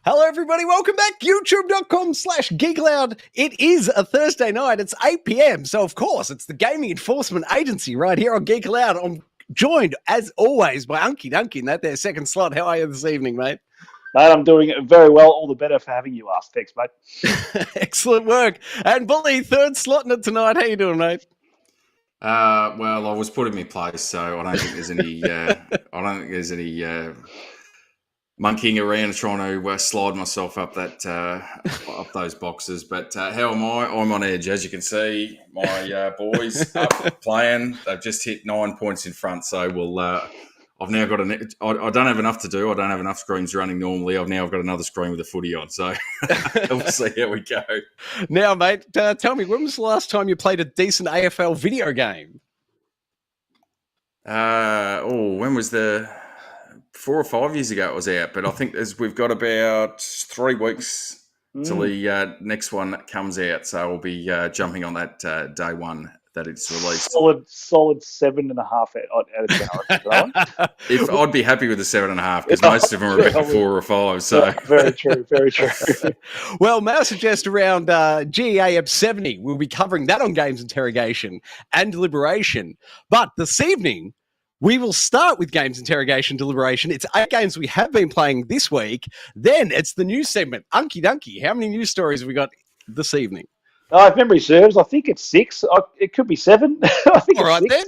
Hello, everybody. Welcome back. YouTube.com/GeekLoud. It is a Thursday night. It's 8 p.m. So, of course, it's the Gaming Enforcement Agency right here on Geek Aloud. I'm joined, as always, by Unky Dunky in that there second slot. How are you this evening, mate? Mate, I'm doing very well. All the better for having you asked. Thanks, mate. Excellent work. And Bully, third slot in it tonight. How you doing, mate? Well, I was put in my place, so I don't think there's any. Monkeying around trying to slide myself up up those boxes. But how am I? I'm on edge, as you can see. My boys up playing. They've just hit 9 points in front, so we'll. I've now got I don't have enough to do. I don't have enough screens running normally. I've got another screen with a footy on, so we'll see how we go. Now, mate, tell me, when was the last time you played a decent AFL video game? When was 4 or 5 years ago it was out, but I think we've got about 3 weeks till the next one comes out, so we'll be jumping on that day one that it's released. Solid 7.5 out of 10. If I'd be happy with the 7.5, because most of them are about 4 or 5. So yeah, very true, very true. Well, may I suggest around G.E.A. Ep66, we'll be covering that on Games Interrogation and Deliberation. But this evening, we will start with Games Interrogation Deliberation. It's 8 games we have been playing this week. Then it's the news segment. Unky Dunky, how many news stories have we got this evening? If memory serves, I think it's 6. It could be 7. I think all right, 6. then.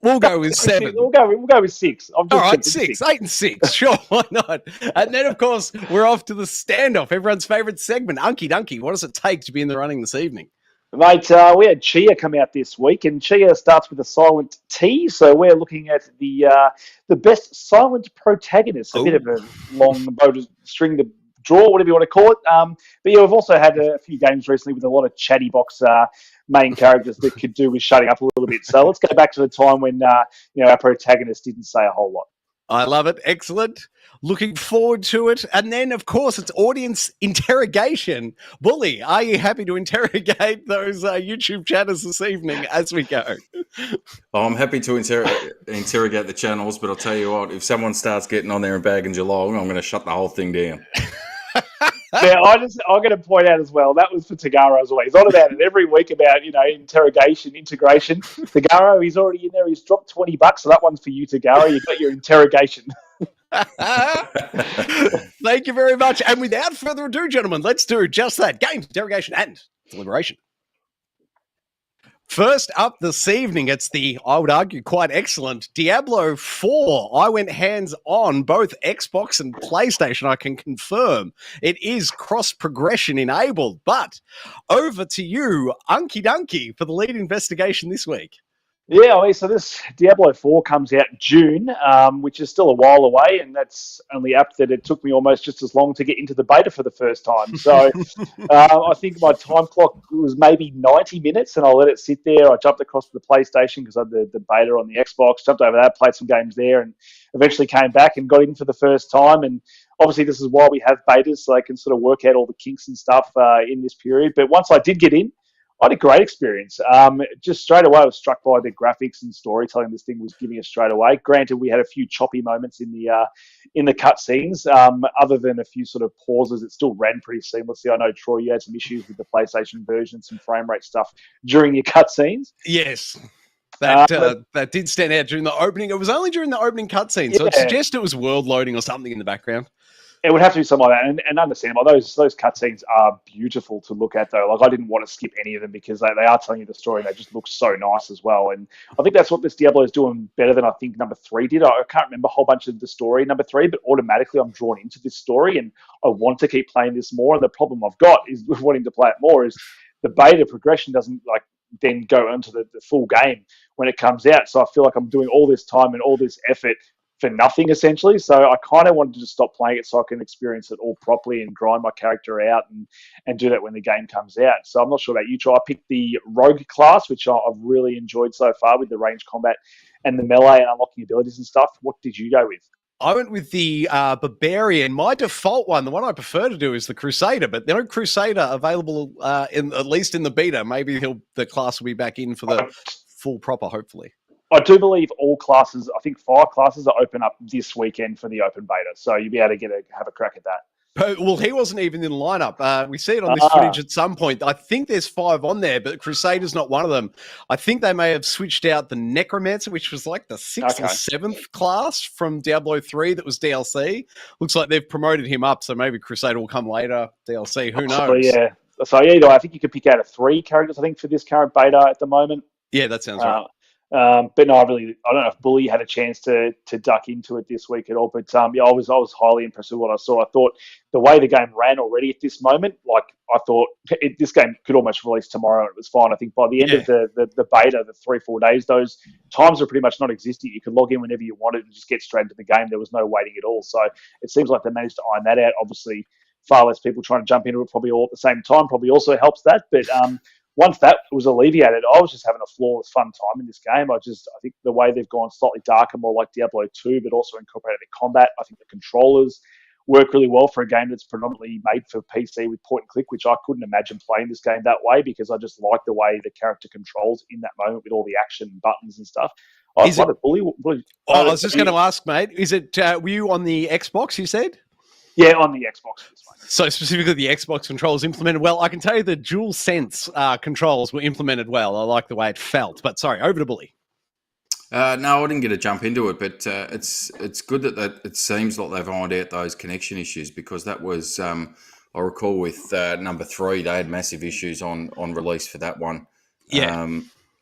We'll go with 7. We'll go with 6. All right, 6. 8 and 6. Sure, why not? And then, of course, we're off to the Standoff, everyone's favourite segment. Unky Dunky, what does it take to be in the running this evening? Mate, we had Tchia come out this week, and Tchia starts with a silent T, so we're looking at the best silent protagonist. A bit of a long bow to string to draw, whatever you want to call it. But yeah, we've also had a few games recently with a lot of chatty box main characters that could do with shutting up a little bit. So let's go back to the time when our protagonist didn't say a whole lot. I love it. Excellent. Looking forward to it. And then, of course, it's audience interrogation. Bully, are you happy to interrogate those YouTube chatters this evening as we go? I'm happy to interrogate the channels, but I'll tell you what, if someone starts getting on there and bagging Geelong, I'm going to shut the whole thing down. Yeah, I'm going to point out as well, that was for Tagaro as well. He's on about it every week about, integration. Tagaro, he's already in there. He's dropped $20, so that one's for you, Tagaro. You've got your interrogation. Thank you very much. And without further ado, gentlemen, let's do just that. Games, interrogation, and deliberation. First up this evening, it's the, I would argue, quite excellent Diablo 4. I went hands-on, both Xbox and PlayStation, I can confirm. It is cross-progression enabled. But over to you, Unky Dunky, for the lead investigation this week. Yeah, so this Diablo 4 comes out June, which is still a while away, and that's only apt that it took me almost just as long to get into the beta for the first time. So I think my time clock was maybe 90 minutes, and I let it sit there. I jumped across to the PlayStation because I had the beta on the Xbox, jumped over that, played some games there, and eventually came back and got in for the first time. And obviously this is why we have betas, so I can sort of work out all the kinks and stuff in this period. But once I did get in, I had a great experience. Just straight away, I was struck by the graphics and storytelling this thing was giving us straight away. Granted, we had a few choppy moments in the cutscenes. Other than a few sort of pauses, it still ran pretty seamlessly. I know, Troy, you had some issues with the PlayStation version, some frame rate stuff during your cutscenes. Yes. That did stand out during the opening. It was only during the opening cutscene, so it suggests it was world loading or something in the background. It would have to be something like that, and understandable. Those cutscenes are beautiful to look at, though. Like, I didn't want to skip any of them because they are telling you the story, and they just look so nice as well. And I think that's what this Diablo is doing better than I think number 3 did. I can't remember a whole bunch of the story in number 3, but automatically I'm drawn into this story, and I want to keep playing this more. And the problem I've got is with wanting to play it more is the beta progression doesn't then go into the full game when it comes out. So I feel like I'm doing all this time and all this effort for nothing, essentially. So I kind of wanted to just stop playing it so I can experience it all properly and grind my character out and do that when the game comes out. So I'm not sure about you, Troy. I picked the Rogue class, which I've really enjoyed so far with the range combat and the melee and unlocking abilities and stuff. What did you go with? I went with the Barbarian. My default one, the one I prefer to do, is the Crusader, but no Crusader available, at least in the beta. Maybe the class will be back in for the full proper, hopefully. I do believe all classes, I think 5 classes are open up this weekend for the open beta. So you'll be able to have a crack at that. Well, he wasn't even in the lineup. We see it on this footage at some point. I think there's 5 on there, but Crusader's not one of them. I think they may have switched out the Necromancer, which was like the 6th or 7th class from Diablo 3 that was DLC. Looks like they've promoted him up, so maybe Crusader will come later, DLC. Who knows? Yeah. So, either way, I think you could pick out of 3 characters, I think, for this current beta at the moment. Yeah, that sounds right. But no, I don't know if Bully had a chance to duck into it this week at all. But yeah, I was highly impressed with what I saw. I thought the way the game ran already at this moment, like I thought this game could almost release tomorrow and it was fine. I think by the end of the beta, the 3-4 days, those times are pretty much non-existent. You could log in whenever you wanted and just get straight into the game. There was no waiting at all. So it seems like they managed to iron that out. Obviously, far less people trying to jump into it probably all at the same time probably also helps that. But once that was alleviated, I was just having a flawless fun time in this game. I think the way they've gone slightly darker, more like Diablo 2, but also incorporated the combat. I think the controllers work really well for a game that's predominantly made for PC with point and click, which I couldn't imagine playing this game that way because I just like the way the character controls in that moment with all the action buttons and stuff. I was just going to ask, mate, is it, were you on the Xbox, you said? Yeah, on the Xbox. So specifically the Xbox controls implemented well. I can tell you the DualSense controls were implemented well. I like the way it felt. But sorry, over to Bully. No, I didn't get to jump into it, but it's good that it seems like they've ironed out those connection issues because that was, I recall with number 3, they had massive issues on release for that one. Yeah.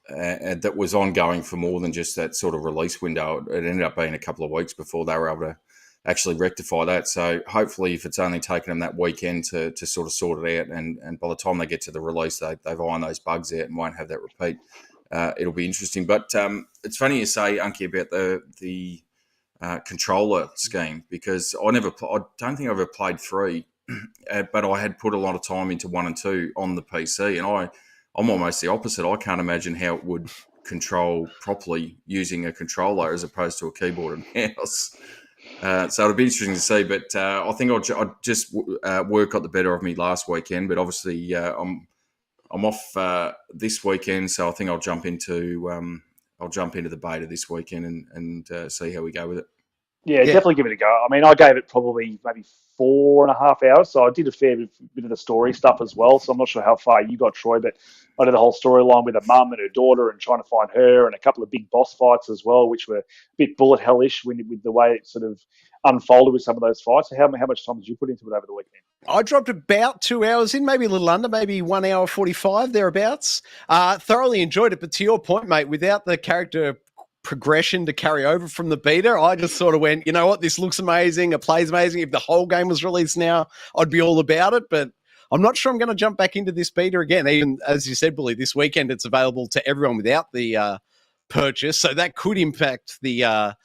And that was ongoing for more than just that sort of release window. It ended up being a couple of weeks before they were able to actually rectify that. So hopefully if it's only taken them that weekend to sort of sort it out and by the time they get to the release, they've ironed those bugs out and won't have that repeat. It'll be interesting. But it's funny you say, Unky, about the controller scheme because I don't think I've ever played 3, but I had put a lot of time into 1 and 2 on the PC and I'm almost the opposite. I can't imagine how it would control properly using a controller as opposed to a keyboard and mouse. So it'll be interesting to see, but I think I just work got the better of me last weekend. But obviously, I'm off this weekend, so I think I'll jump into the beta this weekend and see how we go with it. Yeah, definitely give it a go. I mean, I gave it probably maybe 4.5 hours, so I did a fair bit of the story stuff as well. So I'm not sure how far you got, Troy, but I did the whole storyline with a mum and her daughter and trying to find her and a couple of big boss fights as well, which were a bit bullet hellish with the way it sort of unfolded with some of those fights. So how much time did you put into it over the weekend? I dropped about 2 hours in, maybe a little under, maybe 1 hour 45, thereabouts. Thoroughly enjoyed it, but to your point, mate, without the character progression to carry over from the beta, I just sort of went, you know what, this looks amazing, it plays amazing. If the whole game was released now, I'd be all about it, but I'm not sure I'm going to jump back into this beta again. Even, as you said, Bully, this weekend it's available to everyone without the purchase, so that could impact the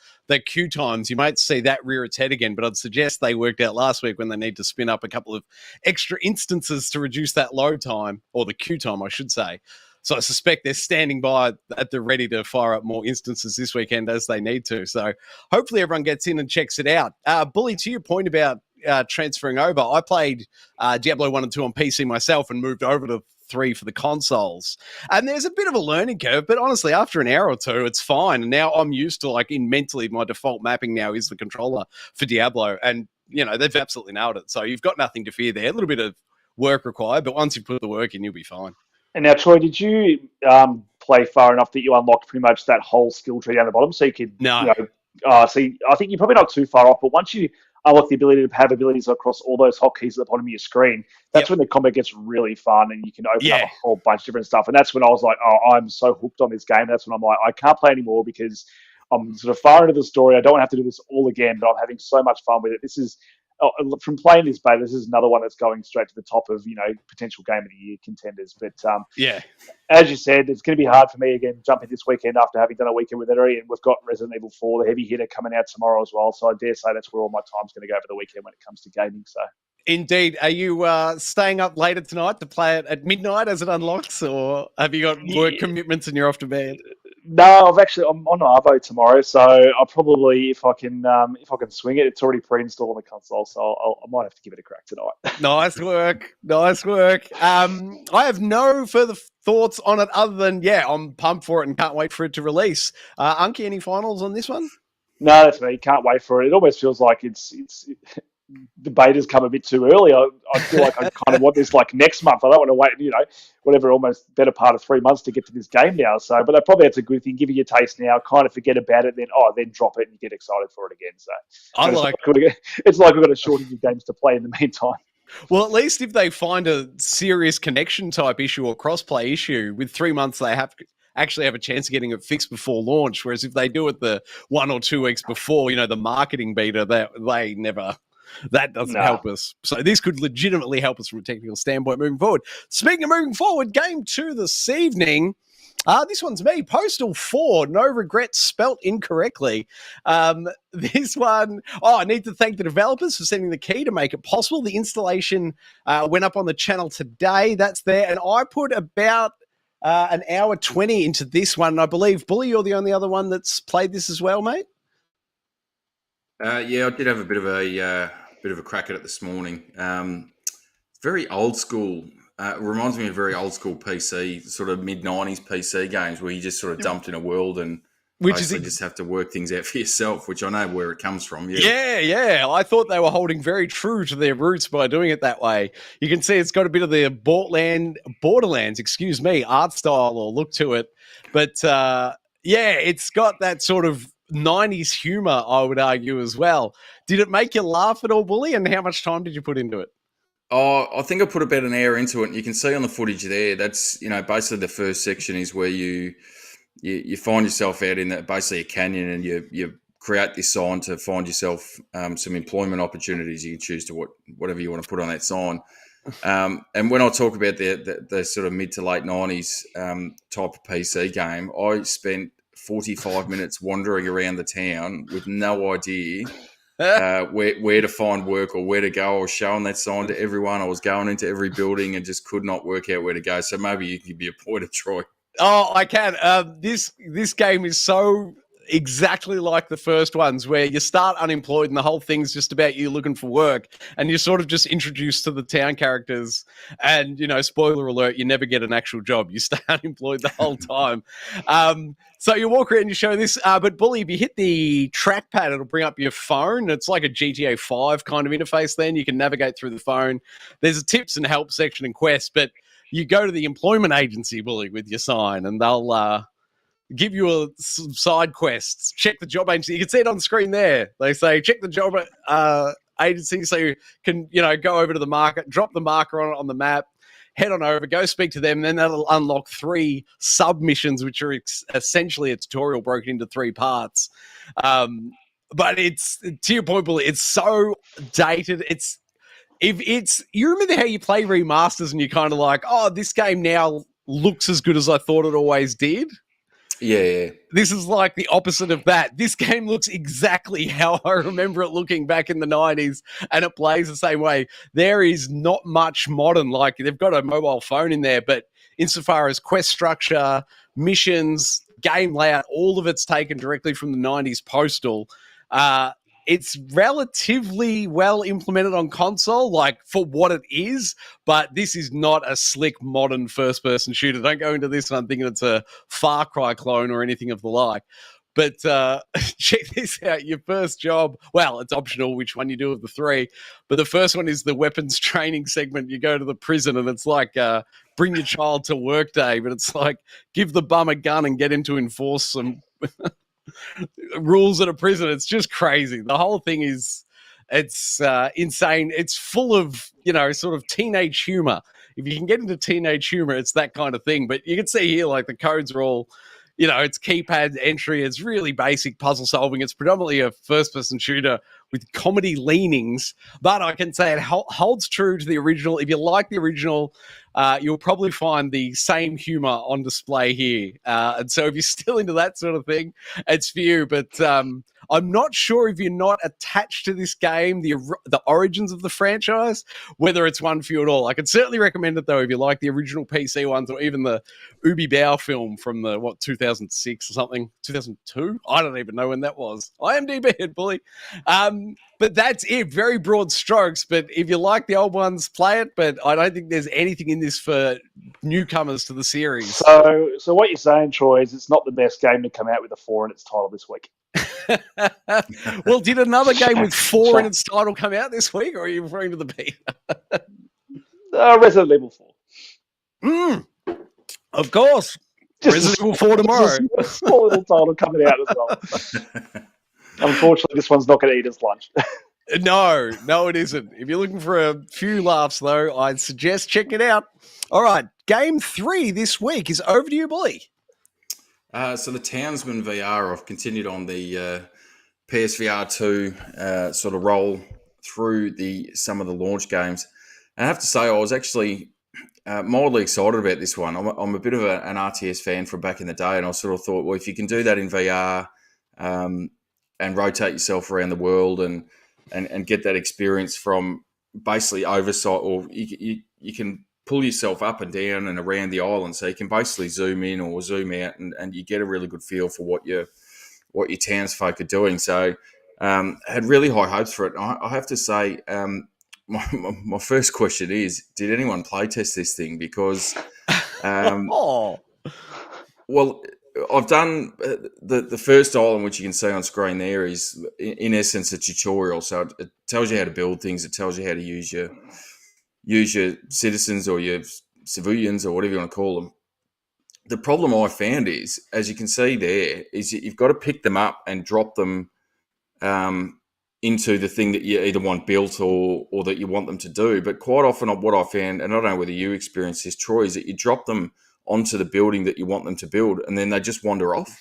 queue times. You might see that rear its head again, but I'd suggest they worked out last week when they need to spin up a couple of extra instances to reduce that load time, or the queue time, I should say. So I suspect they're standing by at the ready to fire up more instances this weekend as they need to. So hopefully everyone gets in and checks it out. Bully, to your point about transferring over, I played Diablo 1 and 2 on PC myself and moved over to 3 for the consoles. And there's a bit of a learning curve, but honestly, after an hour or two, it's fine. And now I'm used to, like, in mentally, my default mapping now is the controller for Diablo. And, you know, they've absolutely nailed it. So you've got nothing to fear there. A little bit of work required, but once you put the work in, you'll be fine. And now, Troy, did you play far enough that you unlocked pretty much that whole skill tree down the bottom? So you could, no. See, I think you're probably not too far off, but once you unlock the ability to have abilities across all those hotkeys at the bottom of your screen, that's when the combat gets really fun and you can open up a whole bunch of different stuff. And that's when I was like, oh, I'm so hooked on this game. That's when I'm like, I can't play anymore because I'm sort of far into the story. I don't have to do this all again, but I'm having so much fun with it. This is, from playing this beta, this is another one that's going straight to the top of, potential game of the year contenders. But as you said, it's going to be hard for me again jumping this weekend after having done a weekend with it already. And we've got Resident Evil 4, the heavy hitter, coming out tomorrow as well. So I dare say that's where all my time's going to go over the weekend when it comes to gaming. So. Indeed. Are you staying up later tonight to play it at midnight as it unlocks, or have you got work commitments and you're off to bed? No, I'm on Arvo tomorrow, so I'll probably, if I can swing it, it's already pre-installed on the console, so I might have to give it a crack tonight. Nice work. I have no further thoughts on it other than, I'm pumped for it and can't wait for it to release. Unky, any finals on this one? No, that's me. Can't wait for it. It almost feels like it's the betas come a bit too early. I feel like I kind of want this like next month. I don't want to wait, whatever, almost better part of 3 months to get to this game now. So, but probably that's a good thing. Give you a taste now, kind of forget about it, then drop it and you get excited for it again. So it's like we've got a shortage of games to play in the meantime. Well, at least if they find a serious connection type issue or crossplay issue, with 3 months they actually have a chance of getting it fixed before launch. Whereas if they do it the 1 or 2 weeks before, the marketing beta, that doesn't help us. So this could legitimately help us from a technical standpoint moving forward. Speaking of moving forward, game 2 this evening. This one's me, Postal 4, no regrets, spelt incorrectly. This one, I need to thank the developers for sending the key to make it possible. The installation went up on the channel today. That's there. And I put about an hour 20 into this one. And I believe, Bully, you're the only other one that's played this as well, mate? Yeah, I did have a bit of a crack at it this morning. Very old school. It reminds me of very old school PC, sort of mid-90s PC games where you just sort of dumped in a world and just have to work things out for yourself, which I know where it comes from. Yeah. I thought they were holding very true to their roots by doing it that way. You can see it's got a bit of the Borderlands, art style or look to it. But it's got that sort of 90s humor, I would argue, as well. Did it make you laugh at all, Bully? And how much time did you put into it? Oh, I think I put about an hour into it. And you can see on the footage there, that's, basically the first section is where you find yourself out in basically a canyon and you create this sign to find yourself some employment opportunities. You can choose to whatever you want to put on that sign. And when I talk about the sort of mid to late 90s type of PC game, I spent 45 minutes wandering around the town with no idea where to find work or where to go. I was showing that sign to everyone. I was going into every building and just could not work out where to go. So maybe you can be a point of Troy. Oh, I can. This game is so exactly like the first ones, where you start unemployed and the whole thing's just about you looking for work, and you're sort of just introduced to the town characters. And spoiler alert, you never get an actual job. You stay unemployed the whole time. So you walk around and you show this. But Bully, if you hit the trackpad, it'll bring up your phone. It's like a GTA 5 kind of interface. Then you can navigate through the phone. There's a tips and help section and quests, but you go to the employment agency, Bully, with your sign, and they'll give you some side quests. Check the job agency. You can see it on screen there. They say, check the job agency so you can, go over to the market, drop the marker on it on the map, head on over, go speak to them. Then that'll unlock 3 submissions, which are essentially a tutorial broken into 3 parts. But it's, to your point, Bully, it's so dated. You remember how you play remasters and you're kind of like, oh, this game now looks as good as I thought it always did? Yeah. This is like the opposite of that. This game looks exactly how I remember it looking back in the 90s, and it plays the same way. There is not much modern. Like, they've got a mobile phone in there, but insofar as quest structure, missions, game layout, all of it's taken directly from the 90s Postal. It's relatively well implemented on console, like for what it is, but this is not a slick, modern first-person shooter. Don't go into this one thinking it's a Far Cry clone or anything of the like. But check this out. Your first job, well, it's optional which one you do of the 3, but the first one is the weapons training segment. You go to the prison and it's like bring your child to work day, but it's like give the bum a gun and get him to enforce some rules at a prison. It's just crazy. The whole thing is insane. It's full of sort of teenage humor. If you can get into teenage humor, it's that kind of thing. But you can see here, like, the codes are all it's keypad entry. It's really basic puzzle solving. It's predominantly a first person shooter with comedy leanings, but I can say it holds true to the original. If you like the original, you'll probably find the same humor on display here. And so if you're still into that sort of thing, it's for you. But I'm not sure if you're not attached to this game, the origins of the franchise, whether it's one for you at all. I can certainly recommend it, though, if you like the original PC ones, or even the G.E.A. film from the, 2006 or something, 2002? I don't even know when that was. IMDb it, Bully. But that's it. Very broad strokes. But if you like the old ones, play it. But I don't think there's anything in this for newcomers to the series. So what you're saying, Troy, is it's not the best game to come out with a 4 in its title this week. Well, did another game with 4 in its title come out this week, or are you referring to the beta? Resident Evil 4. Of course. Resident Evil 4 tomorrow. A small little title coming out as well. Unfortunately, this one's not going to eat us lunch. No, it isn't. If you're looking for a few laughs, though, I'd suggest checking it out. All right, game 3 this week is over to you, Bully. So the Townsmen VR, I've continued on the PSVR 2 sort of roll through some of the launch games. And I have to say, I was actually mildly excited about this one. I'm a bit of an RTS fan from back in the day, and I sort of thought, well, if you can do that in VR and rotate yourself around the world and get that experience from basically oversight, or you can pull yourself up and down and around the island, so you can basically zoom in or zoom out, and you get a really good feel for what your townsfolk are doing. So had really high hopes for it. I have to say, my first question is, did anyone play test this thing? Because well, I've done the first island, which you can see on screen there, is in essence a tutorial. So it tells you how to build things. It tells you how to use your citizens or your civilians or whatever you want to call them. The problem I found is, as you can see there, is you've got to pick them up and drop them into the thing that you either want built or that you want them to do. But quite often what I found, and I don't know whether you experience this, Troy, is that you drop them onto the building that you want them to build, and then they just wander off.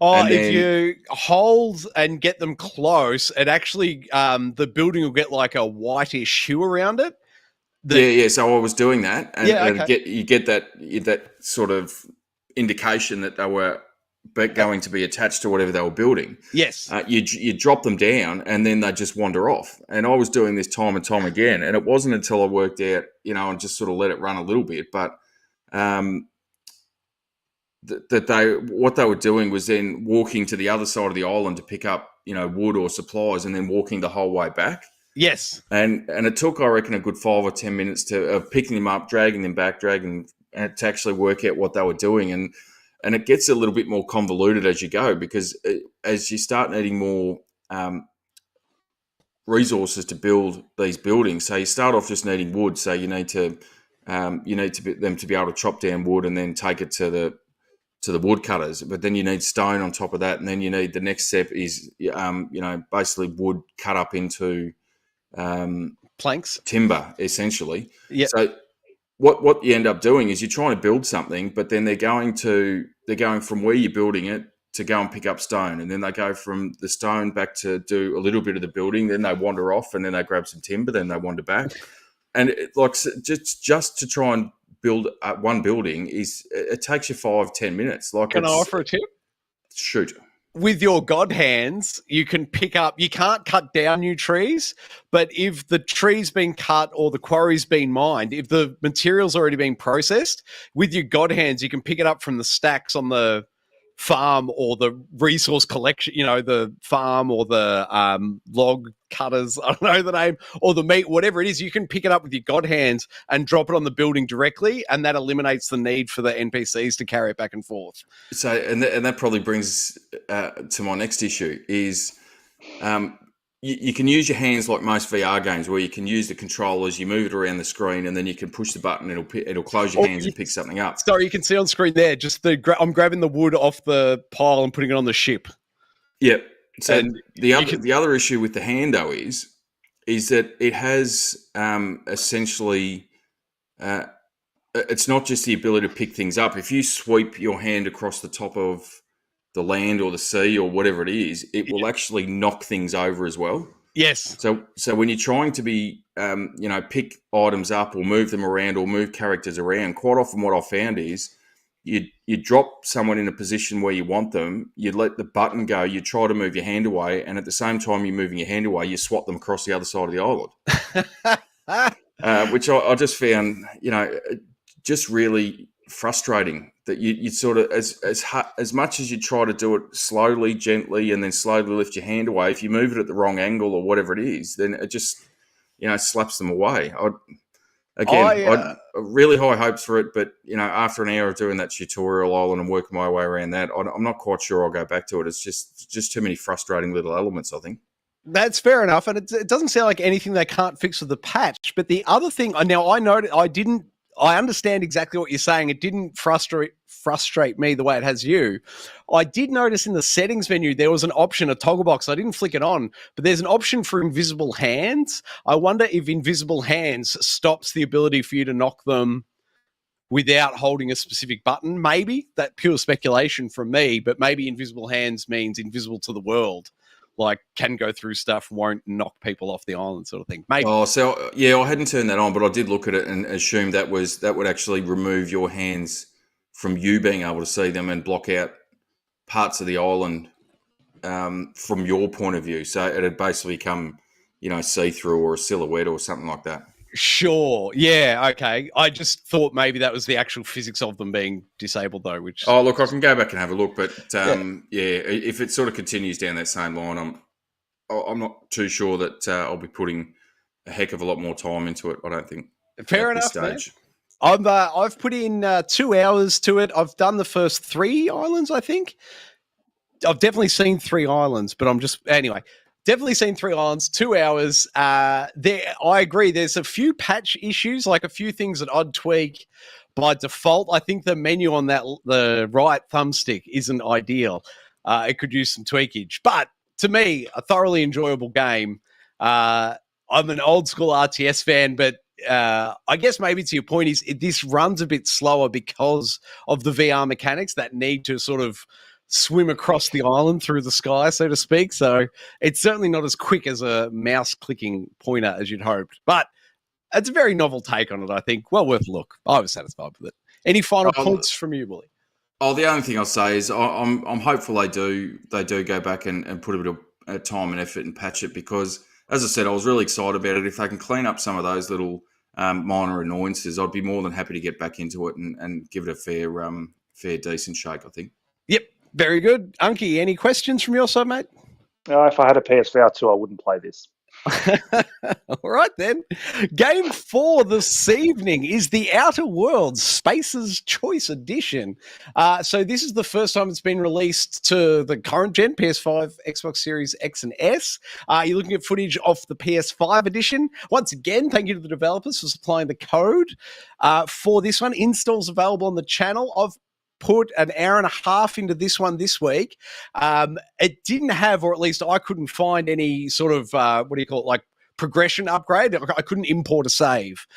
If you hold and get them close, it actually the building will get like a whitish hue around it. Yeah. So I was doing that, and okay. you get that sort of indication that they were going to be attached to whatever they were building. Yes. You drop them down, and then they just wander off. And I was doing this time and time again, and it wasn't until I worked out, and just sort of let it run a little bit, but what they were doing was then walking to the other side of the island to pick up, wood or supplies, and then walking the whole way back. Yes. And it took, I reckon, a good 5 or 10 minutes to picking them up, dragging them back, to actually work out what they were doing. And it gets a little bit more convoluted as you go, because as you start needing more resources to build these buildings, so you start off just needing wood, so you need them to be able to chop down wood and then take it to the woodcutters. But then you need stone on top of that, and then you need, the next step is basically wood cut up into planks, timber, essentially. Yeah. So what you end up doing is you're trying to build something, but then they're going from where you're building it to go and pick up stone, and then they go from the stone back to do a little bit of the building, then they wander off, and then they grab some timber, then they wander back. And just to try and build one building, it takes you 5-10 minutes. Can I offer a tip? Shoot. With your god hands, you can pick up, you can't cut down new trees, but if the tree's been cut or the quarry's been mined, if the material's already been processed, with your god hands, you can pick it up from the stacks on the farm or the resource collection, the farm or the log cutters, I don't know the name, or the meat, whatever it is, you can pick it up with your god hands and drop it on the building directly, and that eliminates the need for the NPCs to carry it back and forth. So, and that probably brings to my next issue is you can use your hands like most VR games, where you can use the controllers, you move it around the screen, and then you can push the button, it'll close your hands and pick something up. Sorry, you can see on screen there, just I'm grabbing the wood off the pile and putting it on the ship. Yep. So the other issue with the hand, though, is that it has essentially it's not just the ability to pick things up. If you sweep your hand across the top of the land or the sea or whatever it is, it will actually knock things over as well. Yes. So when you're trying to be, pick items up or move them around or move characters around, quite often what I've found is you drop someone in a position where you want them, you let the button go, you try to move your hand away, and at the same time you're moving your hand away, you swat them across the other side of the island. Which I just found, just really frustrating, that you sort of, as much as you try to do it slowly, gently, and then slowly lift your hand away, if you move it at the wrong angle or whatever it is, then it just, slaps them away. Again, I really high hopes for it, but after an hour of doing that tutorial island and working my way around that, I'm not quite sure I'll go back to it. It's just too many frustrating little elements, I think. That's fair enough, and it doesn't sound like anything they can't fix with the patch. But the other thing, now I noted, I understand exactly what you're saying. It didn't frustrate me the way it has you. I did notice in the settings menu there was an option, a toggle box. I didn't flick it on, but there's an option for invisible hands. I wonder if invisible hands stops the ability for you to knock them without holding a specific button. Maybe that pure speculation from me, but maybe invisible hands means invisible to the world. Like can go through stuff, won't knock people off the island, sort of thing. Maybe. Oh, so yeah, I hadn't turned that on, but I did look at it and assumed that would actually remove your hands from you being able to see them and block out parts of the island from your point of view. So it'd basically become, see through or a silhouette or something like that. Sure. Yeah. Okay. I just thought maybe that was the actual physics of them being disabled, though. Which look, I can go back and have a look, but if it sort of continues down that same line, I'm not too sure that I'll be putting a heck of a lot more time into it. I don't think. Fair enough, stage. Man. I've put in 2 hours to it. I've done the first 3 islands, I think. I've definitely seen 3 islands, but definitely seen 3 islands, 2 hours. I agree. There's a few patch issues, like a few things that I'd tweak by default. I think the menu on the right thumbstick isn't ideal. It could use some tweakage, but to me, a thoroughly enjoyable game. I'm an old school RTS fan, but I guess maybe to your point is this runs a bit slower because of the VR mechanics that need to sort of swim across the island through the sky, so to speak. So it's certainly not as quick as a mouse clicking pointer as you'd hoped, but it's a very novel take on it, I think. Well worth a look. I was satisfied with it. Any final points from you, Willie? The only thing I'll say is I'm hopeful they do go back and put a bit of time and effort and patch it, because, as I said, I was really excited about it. If they can clean up some of those little minor annoyances, I'd be more than happy to get back into it and give it a fair decent shake, I think. Yep. Very good. Unky, any questions from your side, mate? If I had a PSVR 2, I wouldn't play this. All right, then. Game 4 this evening is The Outer Worlds Space's Choice Edition. So this is the first time it's been released to the current gen, PS5, Xbox Series X and S. You're looking at footage off the PS5 edition. Once again, thank you to the developers for supplying the code for this one. Installs available on the channel. I've put an hour and a half into this one this week. It didn't have, or at least I couldn't find any sort of, like progression upgrade. I couldn't import a save.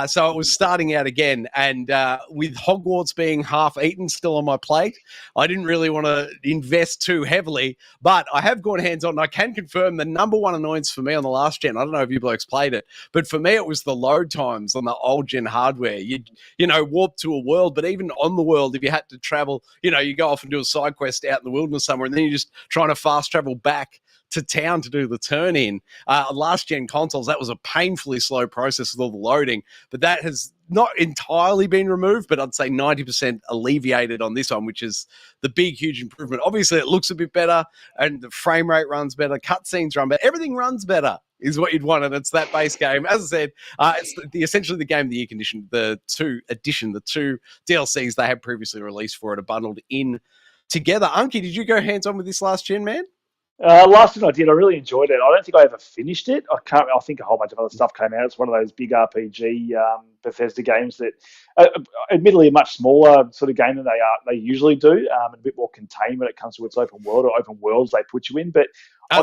So it was starting out again. And with Hogwarts being half eaten still on my plate, I didn't really want to invest too heavily, but I have gone hands-on. And I can confirm the number one annoyance for me on the last gen, I don't know if you blokes played it, but for me it was the load times on the old gen hardware. You'd, warp to a world, but even on the world, if you had to travel, you go off and do a side quest out in the wilderness somewhere, and then you're just trying to fast travel back to town to do the turn in. Last gen consoles, that was a painfully slow process with all the loading, but that has not entirely been removed, but I'd say 90% alleviated on this one, which is the big, huge improvement. Obviously, it looks a bit better and the frame rate runs better, cutscenes run better, everything runs better is what you'd want, and it's that base game. As I said, it's essentially the game of the year condition. The two DLCs they had previously released for it are bundled in together. Unky, did you go hands-on with this last gen, man? Last thing I did, I really enjoyed it. I don't think I ever finished it. I think a whole bunch of other stuff came out. It's one of those big RPG Bethesda games that, admittedly, a much smaller sort of game than they usually do, and a bit more contained when it comes to its open world or open worlds they put you in. But I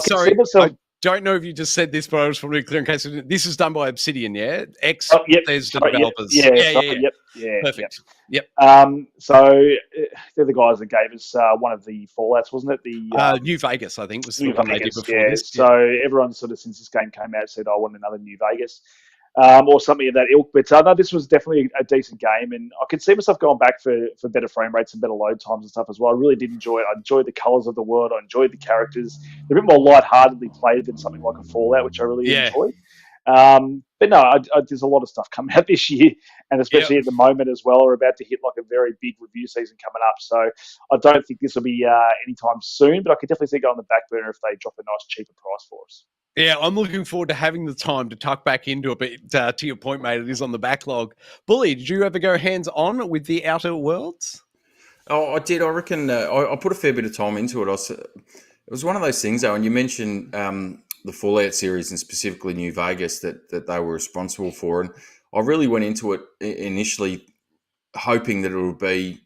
don't know if you just said this, but I just want to be clear in case this is done by Obsidian, yeah? Bethesda developers. Yeah, perfect. Yep. So they're the guys that gave us one of the Fallouts, wasn't it? The New Vegas, I think, was New the one they did before this. So everyone sort of, since this game came out, said, I want another New Vegas. Or something of that ilk. But no, this was definitely a decent game, and I could see myself going back for better frame rates and better load times and stuff as well. I really did enjoy it. I enjoyed the colours of the world. I enjoyed the characters. They're a bit more lightheartedly played than something like a Fallout, which I really enjoyed. But no, there's a lot of stuff coming out this year, and especially at the moment as well, we're about to hit like a very big review season coming up. So I don't think this will be anytime soon, but I could definitely see it go on the back burner if they drop a nice cheaper price for us. Yeah, I'm looking forward to having the time to tuck back into it. But to your point, mate, it is on the backlog. Bully, did you ever go hands-on with the Outer Worlds? Oh, I did. I reckon I put a fair bit of time into it. It was one of those things, though, and you mentioned the Fallout series and specifically New Vegas that they were responsible for. And I really went into it initially hoping that it would be,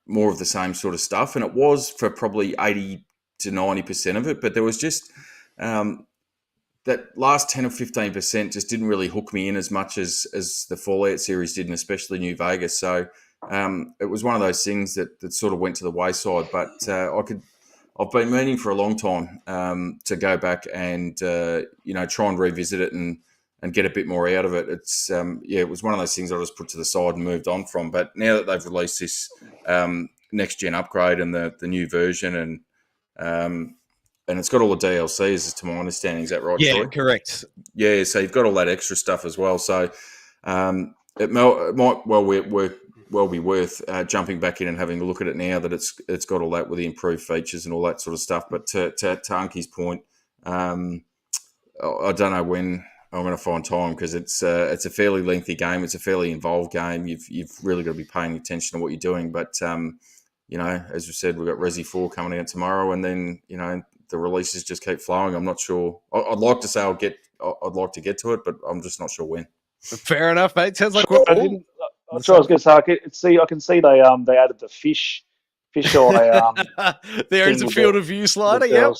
more of the same sort of stuff. And it was for probably 80 to 90% of it. But there was just that last 10 or 15% just didn't really hook me in as much as the Fallout series did, and especially New Vegas. So it was one of those things that sort of went to the wayside. But I've been meaning for a long time to go back and try and revisit it and get a bit more out of it. It's it was one of those things I just put to the side and moved on from. But now that they've released this next gen upgrade and the new version and it's got all the DLCs, to my understanding. Is that right, Yeah, Troy? correct. Yeah, so you've got all that extra stuff as well. So it might well be worth jumping back in and having a look at it now that it's got all that with the improved features and all that sort of stuff. But to Anki's point, I don't know when I'm going to find time because it's a fairly lengthy game. It's a fairly involved game. You've really got to be paying attention to what you're doing. But as we said, we've got Resi 4 coming out tomorrow, and then the releases just keep flowing. I'm not sure. I'd like to say I'd like to get to it, but I'm just not sure when. Fair enough, mate. Sounds like we're I all... was going to say I can see they added the fish eye. There is a field of view slider. Yep.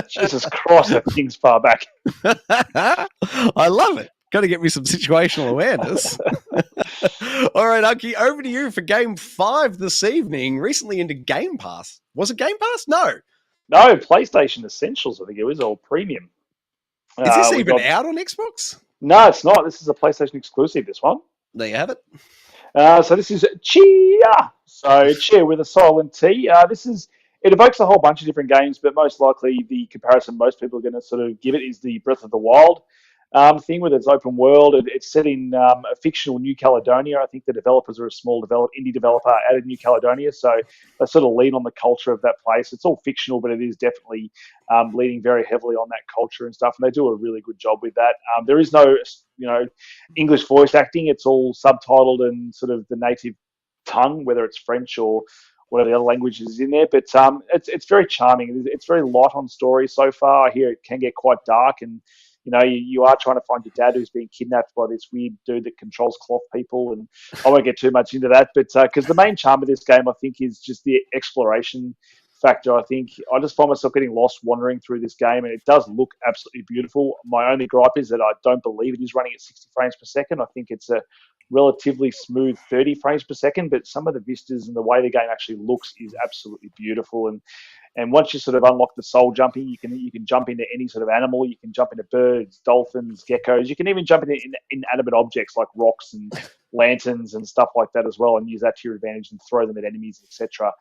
Jesus Christ, that thing's far back. I love it. Got to get me some situational awareness. All right, Unky, over to you for Game 5 this evening. Recently into Game Pass. Was it Game Pass? No, PlayStation Essentials, I think it was, all premium. Is this even out on Xbox? No, it's not. This is a PlayStation exclusive, this one. There you have it. So this is Tchia. So Tchia with a silent T. It evokes a whole bunch of different games, but most likely the comparison most people are going to sort of give it is the Breath of the Wild thing with its open world. It's set in a fictional New Caledonia. I think the developers are a small indie developer out of New Caledonia, so they sort of lean on the culture of that place. It's all fictional, but it is definitely leaning very heavily on that culture and stuff, and they do a really good job with that. There is no, English voice acting. It's all subtitled and sort of the native tongue, whether it's French or whatever the other languages is in there. But it's very charming. It's very light on story so far. I hear it can get quite dark, and you are trying to find your dad who's been kidnapped by this weird dude that controls cloth people. And I won't get too much into that, but because the main charm of this game, I think, is just the exploration factor. I think I just find myself getting lost wandering through this game, and it does look absolutely beautiful. My only gripe is that I don't believe it is running at 60 frames per second. I think it's a relatively smooth 30 frames per second, but some of the vistas and the way the game actually looks is absolutely beautiful. And once you sort of unlock the soul jumping, you can jump into any sort of animal. You can jump into birds, dolphins, geckos. You can even jump into inanimate objects like rocks and lanterns and stuff like that as well, and use that to your advantage and throw them at enemies, etc.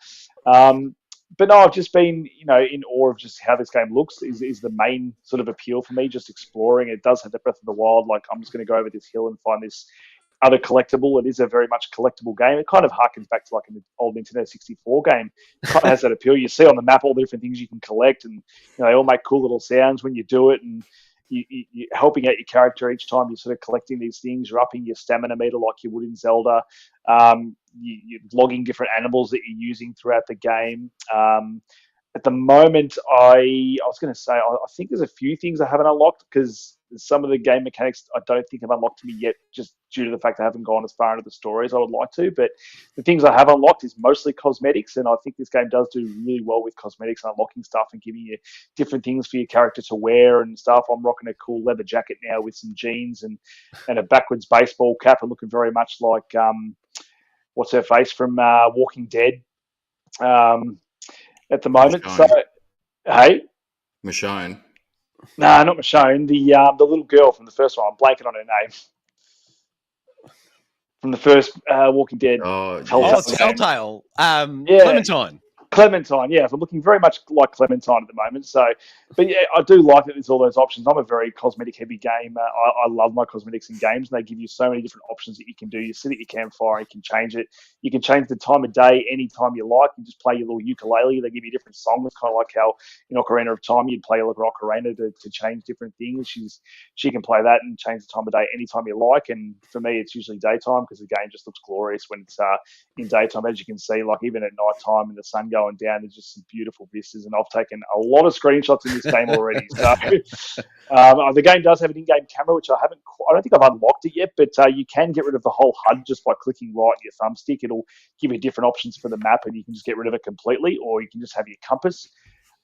But no, I've just been, in awe of just how this game looks is the main sort of appeal for me, just exploring. It does have the Breath of the Wild, like I'm just going to go over this hill and find this other collectible. It is a very much collectible game. It kind of harkens back to like an old Nintendo 64 game. It kind of has that appeal. You see on the map all the different things you can collect, and they all make cool little sounds when you do it, and you're helping out your character each time you're sort of collecting these things. You're upping your stamina meter like you would in Zelda. You're logging different animals that you're using throughout the game. At the moment, I was going to say, I think there's a few things I haven't unlocked because some of the game mechanics I don't think have unlocked to me yet, just due to the fact I haven't gone as far into the story as I would like to. But the things I have unlocked is mostly cosmetics, and I think this game does do really well with cosmetics and unlocking stuff and giving you different things for your character to wear and stuff. I'm rocking a cool leather jacket now with some jeans and a backwards baseball cap and looking very much like what's her face from Walking Dead. At the moment, Michonne. so hey, Michonne. No, not Michonne. The little girl from the first one. I'm blanking on her name. From the first Walking Dead. Oh, Telltale. Yeah. Clementine. Clementine, yeah. So I'm looking very much like Clementine at the moment. So, but yeah, I do like that there's all those options. I'm a very cosmetic heavy game. I love my cosmetics in games, and they give you so many different options that you can do. You sit at your campfire, you can change it. You can change the time of day anytime you like. You just play your little ukulele. They give you different songs, kind of like how in Ocarina of Time you'd play a little Ocarina to change different things. She can play that and change the time of day anytime you like. And for me, it's usually daytime because the game just looks glorious when it's in daytime. As you can see, like even at night time and the sun going down, there's just some beautiful vistas. And I've taken a lot of screenshots in this game already. So the game does have an in-game camera, which I don't think I've unlocked it yet, but you can get rid of the whole HUD just by clicking right on your thumbstick. It'll give you different options for the map, and you can just get rid of it completely, or you can just have your compass.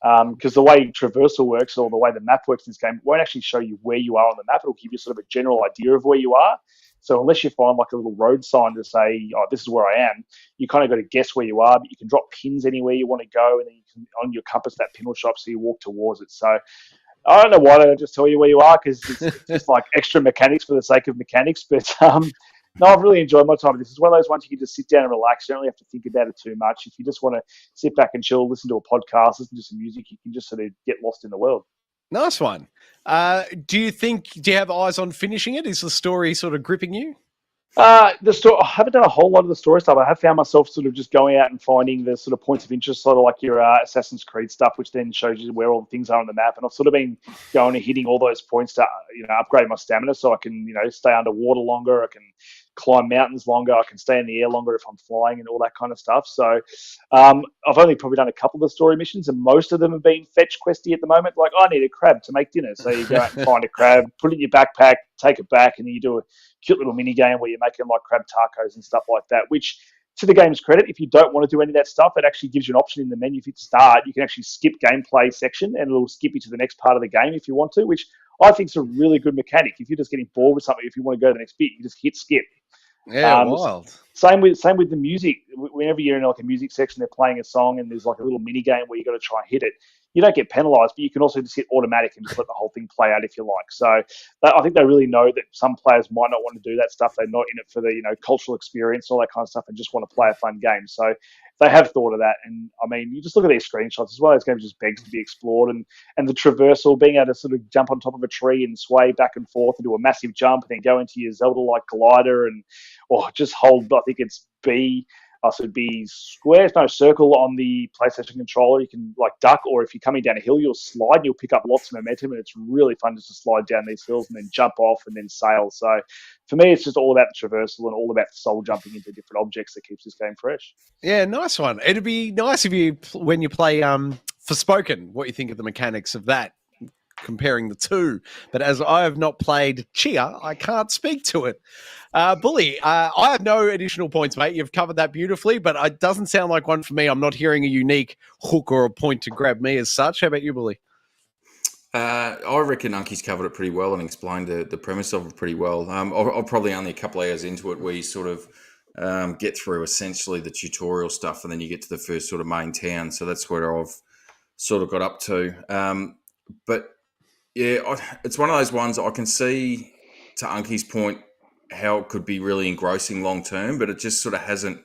Because the way traversal works, or the way the map works in this game, it won't actually show you where you are on the map. It'll give you sort of a general idea of where you are. So unless you find like a little road sign to say, "Oh, this is where I am," you kind of got to guess where you are. But you can drop pins anywhere you want to go, and then you can on your compass that pin will show up, so you walk towards it. So I don't know why they don't just tell you where you are, because it's just like extra mechanics for the sake of mechanics. But no, I've really enjoyed my time. This is one of those ones you can just sit down and relax. You don't really have to think about it too much. If you just want to sit back and chill, listen to a podcast, listen to some music, you can just sort of get lost in the world. Nice one. Do you have eyes on finishing it? Is the story sort of gripping you? The story, I haven't done a whole lot of the story stuff. I have found myself sort of just going out and finding the sort of points of interest, sort of like your Assassin's Creed stuff, which then shows you where all the things are on the map. And I've sort of been going and hitting all those points to, upgrade my stamina so I can, stay underwater longer. I can climb mountains longer. I can stay in the air longer if I'm flying and all that kind of stuff. So I've only probably done a couple of the story missions, and most of them have been fetch questy at the moment. Like, I need a crab to make dinner. So you go out and find a crab, put it in your backpack, take it back, and then you do a cute little mini game where you're making like crab tacos and stuff like that, which, to the game's credit, if you don't want to do any of that stuff, it actually gives you an option in the menu. If you hit start, you can actually skip gameplay section and it'll skip you to the next part of the game if you want to, which I think is a really good mechanic. If you're just getting bored with something, if you want to go to the next bit, you just hit skip. Yeah, wild. Same with the music. Whenever you're in like a music section, they're playing a song and there's like a little mini game where you got to try and hit it. You don't get penalised, but you can also just hit automatic and just let the whole thing play out if you like. So I think they really know that some players might not want to do that stuff. They're not in it for the cultural experience, all that kind of stuff, and just want to play a fun game. So they have thought of that. And I mean, you just look at these screenshots. It's one of those games just begs to be explored. And the traversal, being able to sort of jump on top of a tree and sway back and forth and do a massive jump and then go into your Zelda-like glider or just hold, I think it's B. So it'd be square, no circle on the PlayStation controller. You can like duck, or if you're coming down a hill, you'll slide and you'll pick up lots of momentum, and it's really fun just to slide down these hills and then jump off and then sail. So for me, it's just all about the traversal and all about the soul jumping into different objects that keeps this game fresh. Yeah, nice one. It'd be nice if you, when you play Forspoken, what you think of the mechanics of that, comparing the two. But as I have not played Tchia, I can't speak to it. Bully, I have no additional points, mate. You've covered that beautifully, but it doesn't sound like one for me. I'm not hearing a unique hook or a point to grab me as such. How about you, Bully? I reckon Unky's covered it pretty well and explained the premise of it pretty well. I'll probably only a couple of hours into it where you sort of get through essentially the tutorial stuff, and then you get to the first sort of main town. So that's where I've sort of got up to. But yeah, it's one of those ones I can see, to Unky's point, how it could be really engrossing long term, but it just sort of hasn't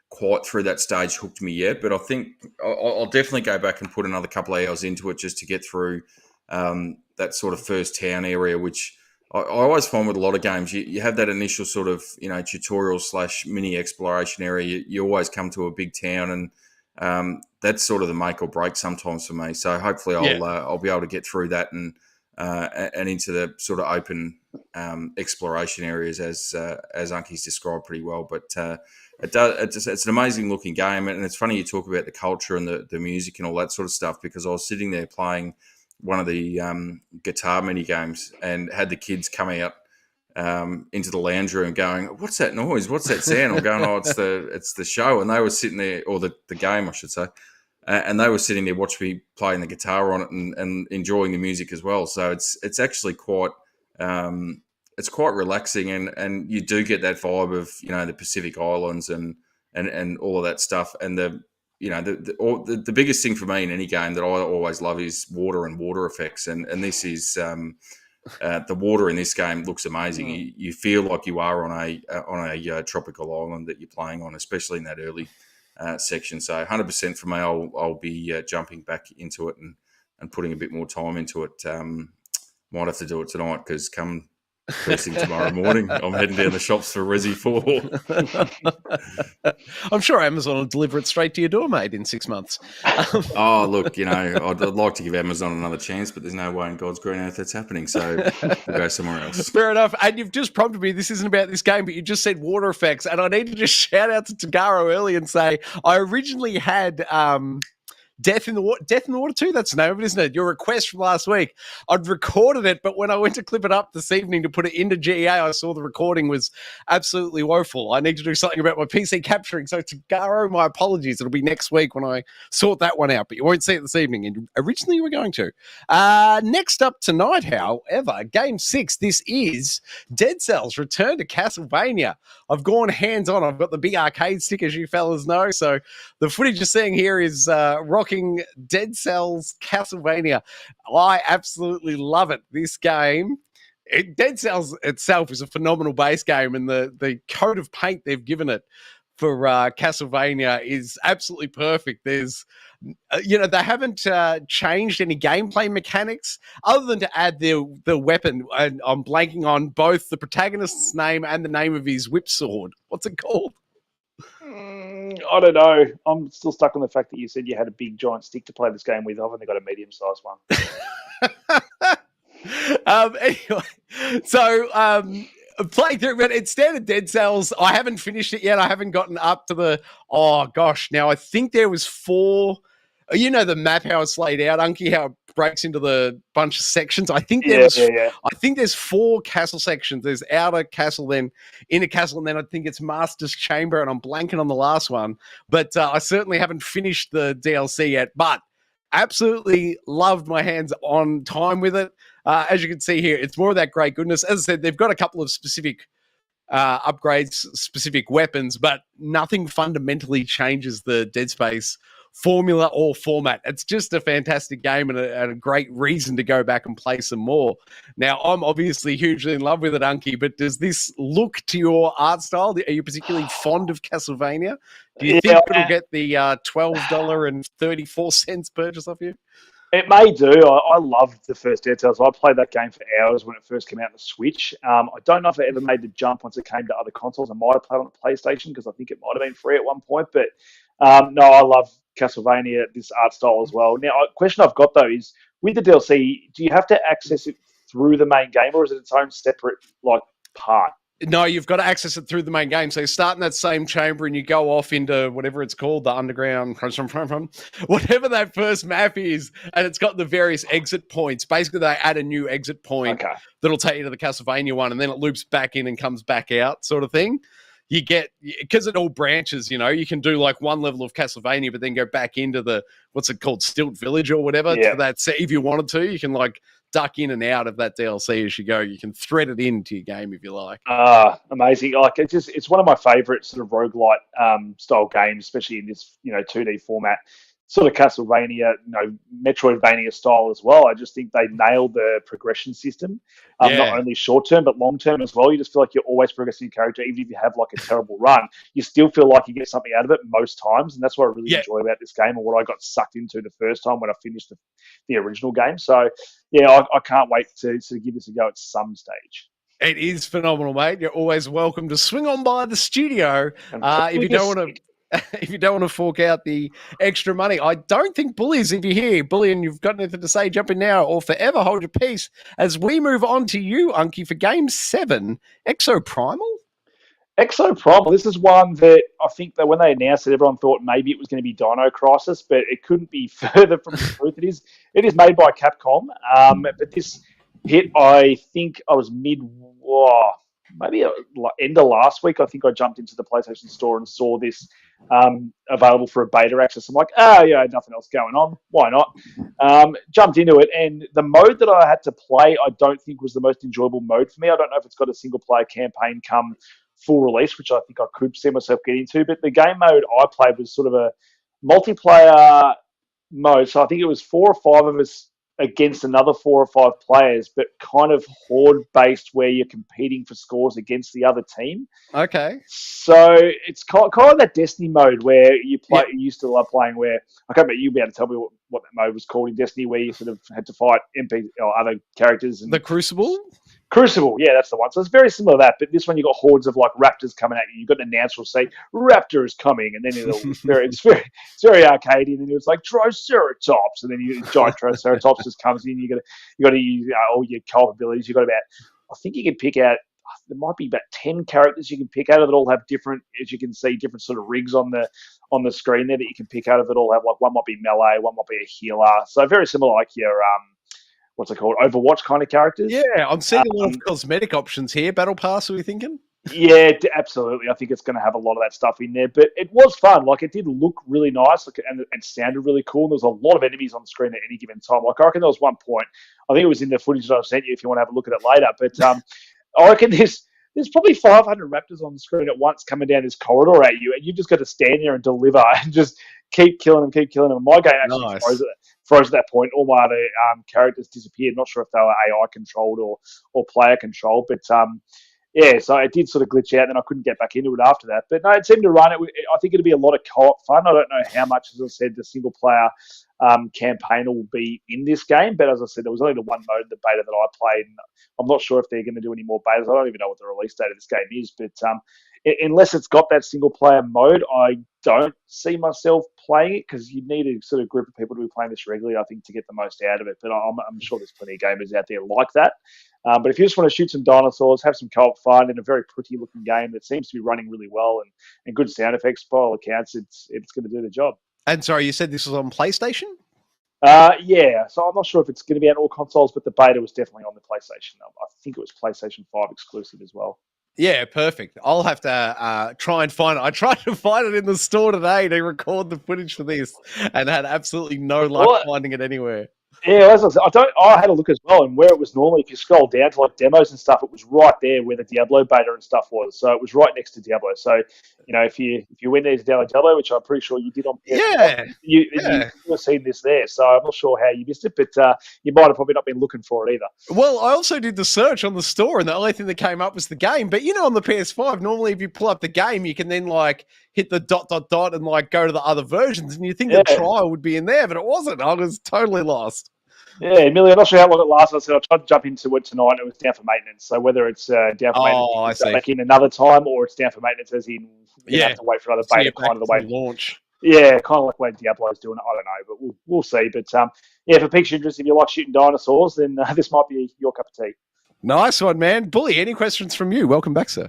quite through that stage hooked me yet. But I think I'll definitely go back and put another couple of hours into it just to get through that sort of first town area, which I always find with a lot of games, you have that initial sort of tutorial / mini exploration area. You always come to a big town, and that's sort of the make or break sometimes for me. So hopefully I'll be able to get through that and into the sort of open exploration areas as Unky's described pretty well. But it's an amazing looking game, and it's funny you talk about the culture and the music and all that sort of stuff, because I was sitting there playing one of the guitar mini games and had the kids come out into the lounge room going, "What's that noise? What's that sound?" I'm going, "Oh, it's the show." And they were sitting there, or the game, I should say. And they were sitting there watching me playing the guitar on it and enjoying the music as well. So it's actually quite it's quite relaxing, and you do get that vibe of the Pacific Islands and all of that stuff. And the biggest thing for me in any game that I always love is water and water effects. And this is the water in this game looks amazing. You feel like you are on a tropical island that you're playing on, especially in that early section. So 100% for me, I'll be jumping back into it and putting a bit more time into it. Might have to do it tonight because come first thing tomorrow morning, I'm heading down the shops for Resi 4. I'm sure Amazon will deliver it straight to your door, mate, in 6 months. Oh, look, I'd like to give Amazon another chance, but there's no way in God's green earth that's happening. So we'll go somewhere else. Fair enough. And you've just prompted me. This isn't about this game, but you just said water effects. And I need to just shout out to Tagaro early and say I originally had Death in the Water 2, that's the name of it, isn't it? Your request from last week. I'd recorded it, but when I went to clip it up this evening to put it into G.E.A, I saw the recording was absolutely woeful. I need to do something about my PC capturing. So to Garo, my apologies. It'll be next week when I sort that one out, but you won't see it this evening. And originally you were going to. Next up tonight, however, Game 6, this is Dead Cells Return to Castlevania. I've gone hands-on. I've got the big arcade stick, as you fellas know. So the footage you're seeing here is rocking Dead Cells Castlevania. I absolutely love it. This game, Dead Cells itself is a phenomenal base game, and the coat of paint they've given it for Castlevania is absolutely perfect. There's, they haven't changed any gameplay mechanics other than to add the weapon. And I'm blanking on both the protagonist's name and the name of his whip sword. What's it called? I don't know. I'm still stuck on the fact that you said you had a big giant stick to play this game with. I've only got a medium-sized one. Anyway, so playing through, but it's standard Dead Cells. I haven't finished it yet. I haven't gotten up to the. Oh gosh! Now I think there was 4. You know the map, how it's laid out, Unky, how it breaks into the bunch of sections. I think I think there's 4 castle sections. There's outer castle, then inner castle, and then I think it's Master's Chamber, and I'm blanking on the last one. But I certainly haven't finished the DLC yet, but absolutely loved my hands-on time with it. As you can see here, it's more of that great goodness. As I said, they've got a couple of specific upgrades, specific weapons, but nothing fundamentally changes the Dead Space formula or format. It's just a fantastic game and a great reason to go back and play some more. Now, I'm obviously hugely in love with it, Unky, but does this look to your art style? Are you particularly fond of Castlevania? Do you think it'll get the $12.34 purchase off you? It may do. I loved the first Dead Cells. I played that game for hours when it first came out on the Switch. I don't know if it ever made the jump once it came to other consoles. I might have played on the PlayStation because I think it might have been free at one point. But no, I love Castlevania, this art style as well. Now, a question I've got, though, is with the DLC, do you have to access it through the main game or is it its own separate part? No, you've got to access it through the main game. So you start in that same chamber and you go off into whatever it's called, the underground, whatever that first map is, and it's got the various exit points. Basically, they add a new exit point that'll take you to the Castlevania one, and then it loops back in and comes back out, sort of thing. You get, because it all branches, you can do like one level of Castlevania, but then go back into the, what's it called, Stilt Village or whatever. Yeah. That's, if you wanted to, you can duck in and out of that DLC as you go. You can thread it into your game if you like. Amazing. It's one of my favorite sort of roguelite style games, especially in this, 2D format. Sort of Castlevania, Metroidvania style as well. I just think they nailed the progression system. Not only short term, but long term as well. You just feel like you're always progressing your character. Even if you have a terrible run, you still feel like you get something out of it most times. And that's what I really enjoy about this game, and what I got sucked into the first time when I finished the original game. So, I can't wait to give this a go at some stage. It is phenomenal, mate. You're always welcome to swing on by the studio if you don't want to. If you don't want to fork out the extra money. I don't think Bullies, if you're here, Bully, and you've got anything to say, jump in now or forever hold your peace as we move on to you, Unky, for Game 7, Exoprimal. Exoprimal, this is one that I think that when they announced it, everyone thought maybe it was going to be Dino Crisis, but it couldn't be further from the truth. It is made by Capcom, but this hit, I think I was maybe end of last week. I think I jumped into the PlayStation Store and saw this available for a beta access. I'm like, nothing else going on. Why not? Jumped into it, and the mode that I had to play, I don't think was the most enjoyable mode for me. I don't know if it's got a single-player campaign come full release, which I think I could see myself getting into, but the game mode I played was sort of a multiplayer mode. So I think it was 4 or 5 of us against another 4 or 5 players, but kind of horde-based where you're competing for scores against the other team. Okay. So it's kind of that Destiny mode where you play. You used to love playing. Where I can't remember. You'll be able to tell me what that mode was called in Destiny, where you sort of had to fight MP or other characters. And The Crucible. Crucible, yeah, that's the one. So it's very similar to that, but this one you got hordes of like raptors coming at you. You got an announcer will say "Raptor is coming," and then it's very arcadey, and then it's like Triceratops, and then giant Triceratops just comes in. You got to use all your capabilities. You got about, I think you can pick out. There might be about 10 characters you can pick out of that all have different, as you can see, different sort of rigs on the screen there that you can pick out of that all have like one might be melee, one might be a healer. So very similar like your what's it called, Overwatch kind of characters. Yeah, I'm seeing a lot of cosmetic options here. Battle Pass, are we thinking? Yeah, absolutely. I think it's going to have a lot of that stuff in there, but it was fun. Like it did look really nice, and sounded really cool. And there was a lot of enemies on the screen at any given time. Like I reckon there was one point, I think it was in the footage that I sent you if you want to have a look at it later. But I reckon there's probably 500 raptors on the screen at once coming down this corridor at you, and you just got to stand there and deliver and just keep killing them. And my game actually froze at that point. All my other characters disappeared. Not sure if they were AI controlled or player controlled, but yeah, so it did sort of glitch out, and I couldn't get back into it after that. But no, it seemed to run. I think it'll be a lot of co-op fun. I don't know how much, as I said, the single player campaign will be in this game. But as I said, there was only the one mode, the beta that I played, and I'm not sure if they're going to do any more betas. I don't even know what the release date of this game is. But unless it's got that single player mode, I don't see myself playing it, because you need a sort of group of people to be playing this regularly, I think, to get the most out of it. But I'm sure there's plenty of gamers out there like that. But if you just want to shoot some dinosaurs, have some co-op fun in a very pretty looking game that seems to be running really well and good sound effects by all accounts, it's going to do the job. And sorry, you said this was on PlayStation? Yeah, so I'm not sure if it's going to be on all consoles, but the beta was definitely on the PlayStation. I think it was PlayStation 5 exclusive as well. Yeah, perfect. I'll have to try and find it. I tried to find it in the store today to record the footage for this and had absolutely no luck finding it anywhere. Yeah, as I said, I had a look as well, and where it was normally, if you scroll down to like demos and stuff, it was right there where the Diablo beta and stuff was. So it was right next to Diablo. So, if you went there to download Diablo, which I'm pretty sure you did on PS4, you would have seen this there. So I'm not sure how you missed it, but you might have probably not been looking for it either. Well, I also did the search on the store, and the only thing that came up was the game. But on the PS5, normally if you pull up the game, you can then like hit the ... and like go to the other versions, and you think the trial would be in there, but it wasn't. I was totally lost. Yeah, Millie, I'm not sure how long it lasts. I said I tried to jump into it tonight, and it was down for maintenance. So whether it's down for maintenance back in another time, or it's down for maintenance as in you have to wait for another beta, kind of the way launch. Yeah, kind of like the way Diablo's doing it. I don't know, but we'll see. But if it piques your interest, if you like shooting dinosaurs, then this might be your cup of tea. Nice one, man. Bully, any questions from you? Welcome back, sir.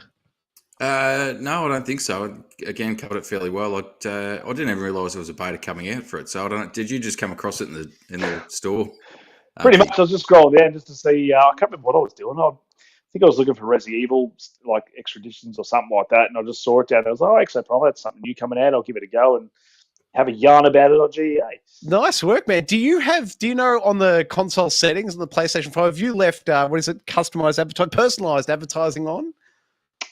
No, I don't think so. Again, covered it fairly well. I didn't even realise there was a beta coming out for it. So I don't. Did you just come across it in the store? Pretty much. I was just scrolling down just to see. I can't remember what I was doing. I think I was looking for Resident Evil, like extra editions or something like that, and I just saw it down there. I was like, "Oh, actually, probably that's something new coming out. I'll give it a go and have a yarn about it on G.E.A." Nice work, man. Do you know on the console settings on the PlayStation 5, have you left customized personalized advertising on?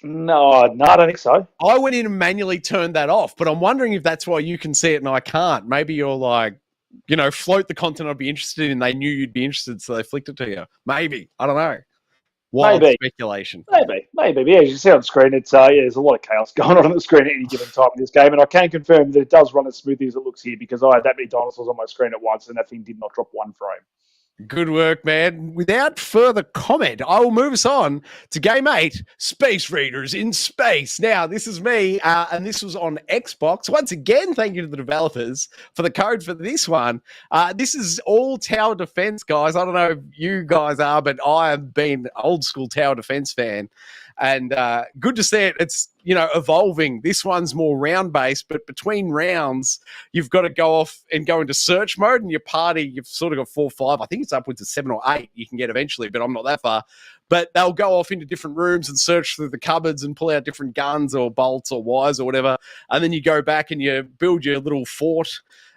No, I don't think so. I went in and manually turned that off, but I'm wondering if that's why you can see it and I can't. Maybe you're like, float the content I'd be interested in. They knew you'd be interested, so they flicked it to you. Maybe. I don't know. Wild speculation. Maybe. But yeah, as you see on the screen, it's there's a lot of chaos going on the screen at any given time in this game, and I can confirm that it does run as smoothly as it looks here, because I had that many dinosaurs on my screen at once, and that thing did not drop one frame. Good work, man. Without further comment, I will move us on to Game 8, Space Raiders in Space. Now, this is me, and this was on Xbox. Once again, thank you to the developers for the code for this one. This is all tower defense, guys. I don't know if you guys are, but I have been an old-school tower defense fan. And good to see it. It's, evolving. This one's more round-based, but between rounds, you've got to go off and go into search mode, and your party, you've sort of got 4 or 5. I think it's upwards of 7 or 8 you can get eventually, but I'm not that far. But they'll go off into different rooms and search through the cupboards and pull out different guns or bolts or wires or whatever. And then you go back and you build your little fort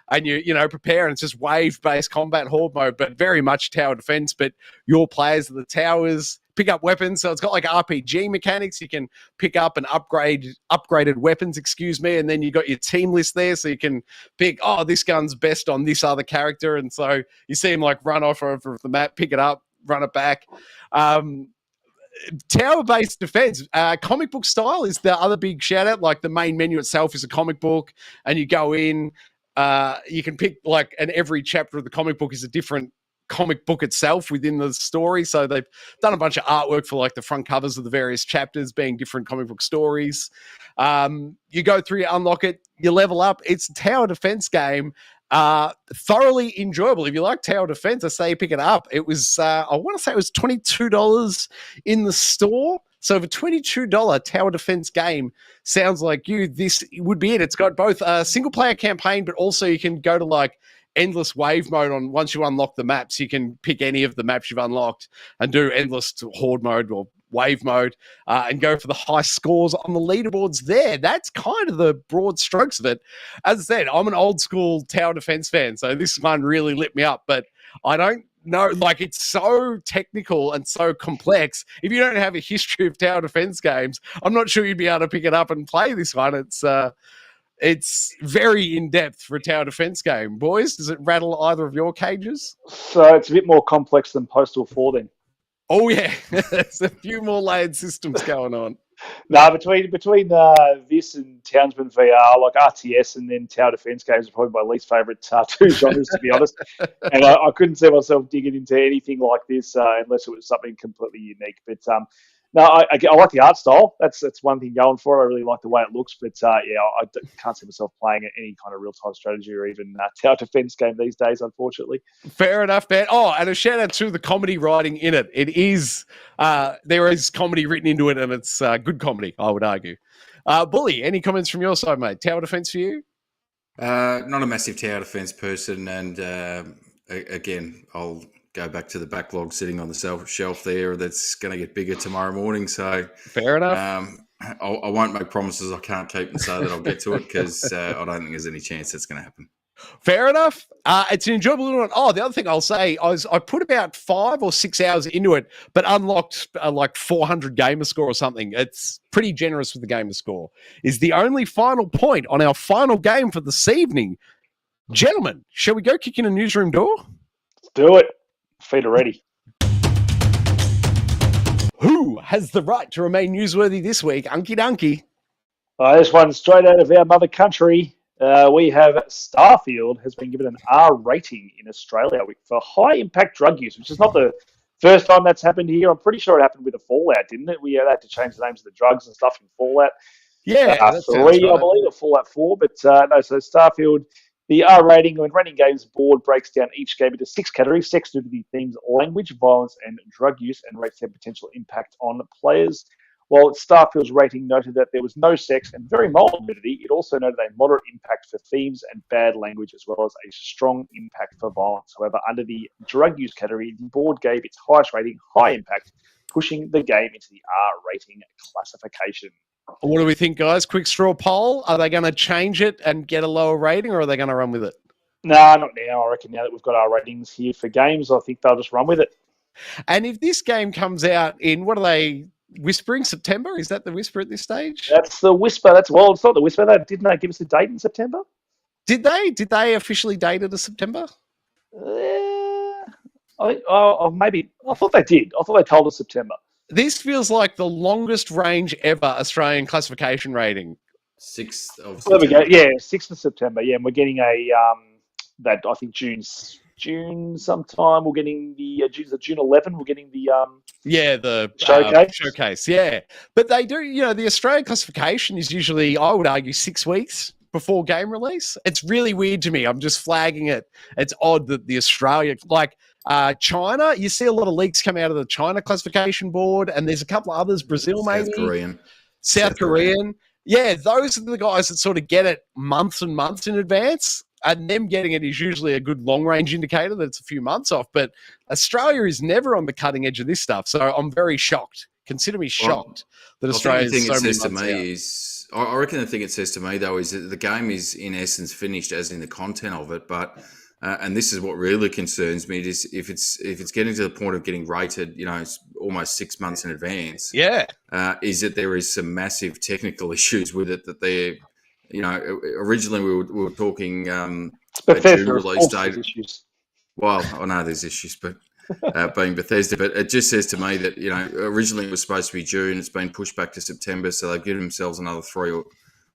and you prepare, and it's just wave-based combat horde mode, but very much tower defense. But your players are the towers, pick up weapons. So it's got like RPG mechanics. You can pick up and upgraded weapons, and then you got your team list there, so you can pick, this gun's best on this other character, and so you see him like run off over the map, pick it up, run it back. Tower-based defense, comic book style is the other big shout out. Like the main menu itself is a comic book, and you go in, you can pick and every chapter of the comic book is a different comic book itself within the story. So they've done a bunch of artwork for like the front covers of the various chapters being different comic book stories. You go through, you unlock it, you level up. It's a tower defense game. Thoroughly enjoyable. If you like tower defense, I say pick it up. It was, I want to say it was $22 in the store. So for $22 tower defense game, sounds like this would be it. It's got both a single player campaign, but also you can go to like endless wave mode once you unlock the maps. You can pick any of the maps you've unlocked and do endless horde mode or wave mode and go for the high scores on the leaderboards there. That's kind of the broad strokes of it. As I said, I'm an old school tower defense fan, so this one really lit me up, but I don't know, it's so technical and so complex. If you don't have a history of tower defense games, I'm not sure you'd be able to pick it up and play this one. It's very in-depth for a tower defense game. Boys, does it rattle either of your cages? So it's a bit more complex than Postal 4 then. Oh, yeah. There's a few more layered systems going on. No, between this and Townsmen VR, like RTS and then tower defense games are probably my least favourite two genres, to be honest. And I couldn't see myself digging into anything like this unless it was something completely unique. But no, I like the art style. That's one thing going for it. I really like the way it looks. But I can't see myself playing any kind of real-time strategy or even tower defense game these days, unfortunately. Fair enough, man. Oh, and a shout-out to the comedy writing in it. It is, there is comedy written into it, and it's good comedy, I would argue. Bully, any comments from your side, mate? Tower defense for you? Not a massive tower defense person, and again, I'll go back to the backlog sitting on the shelf there. That's going to get bigger tomorrow morning. So fair enough. I won't make promises I can't keep and say that I'll get to it because I don't think there's any chance that's going to happen. Fair enough. It's an enjoyable little one. Oh, the other thing I'll say, I put about 5 or 6 hours into it, but unlocked like 400 gamer score or something. It's pretty generous with the gamer score. Is the only final point on our final game for this evening. Gentlemen, shall we go kick in a newsroom door? Let's do it. Feet are ready. Who has the right to remain newsworthy this week? Unky Dunky. This one straight out of our mother country. We have Starfield has been given an R rating in Australia for high impact drug use, which is not the first time that's happened here. I'm pretty sure it happened with a Fallout, didn't it? We had to change the names of the drugs and stuff in Fallout. Yeah, 3, right. I believe, or Fallout 4. But no, so Starfield, the R rating, when Rating Games board breaks down each game into 6 categories: sex, nudity, themes, language, violence, and drug use, and rates their potential impact on players. While Starfield's rating noted that there was no sex and very mild nudity, it also noted a moderate impact for themes and bad language, as well as a strong impact for violence. However, under the drug use category, the board gave its highest rating, high impact, pushing the game into the R rating classification. What do we think, guys? Quick straw poll. Are they going to change it and get a lower rating, or are they going to run with it? No, not now. I reckon now that we've got our ratings here for games, I think they'll just run with it. And if this game comes out in, what are they whispering, September? Is that the whisper at this stage? That's the whisper. It's not the whisper. Didn't they give us a date in September? Did they? Did they officially date it as September? Maybe. I thought they did. I thought they told us September. This feels like the longest range ever Australian classification rating. 6th of September. There we go. September. Yeah, 6th of September. Yeah, and we're getting that I think June sometime. We're getting the June 11. We're getting the the showcase. Yeah, but they do. The Australian classification is usually, I would argue, 6 weeks before game release. It's really weird to me. I'm just flagging it. It's odd that the Australia, China, you see a lot of leaks come out of the China classification board, and there's a couple of others, Brazil maybe. South Korean. Yeah, those are the guys that sort of get it months and months in advance, and them getting it is usually a good long-range indicator that it's a few months off, but Australia is never on the cutting edge of this stuff, so I'm very shocked. Consider me shocked that Australia is so many months out. I reckon the thing it says to me, though, is that the game is, in essence, finished as in the content of it, but and this is what really concerns me, is if it's getting to the point of getting rated, it's almost 6 months in advance. Yeah. Is that there is some massive technical issues with it that they're, originally we were talking a June release date. Issues. Well, I know there's issues, but being Bethesda, but it just says to me that, originally it was supposed to be June. It's been pushed back to September, so they've given themselves another 3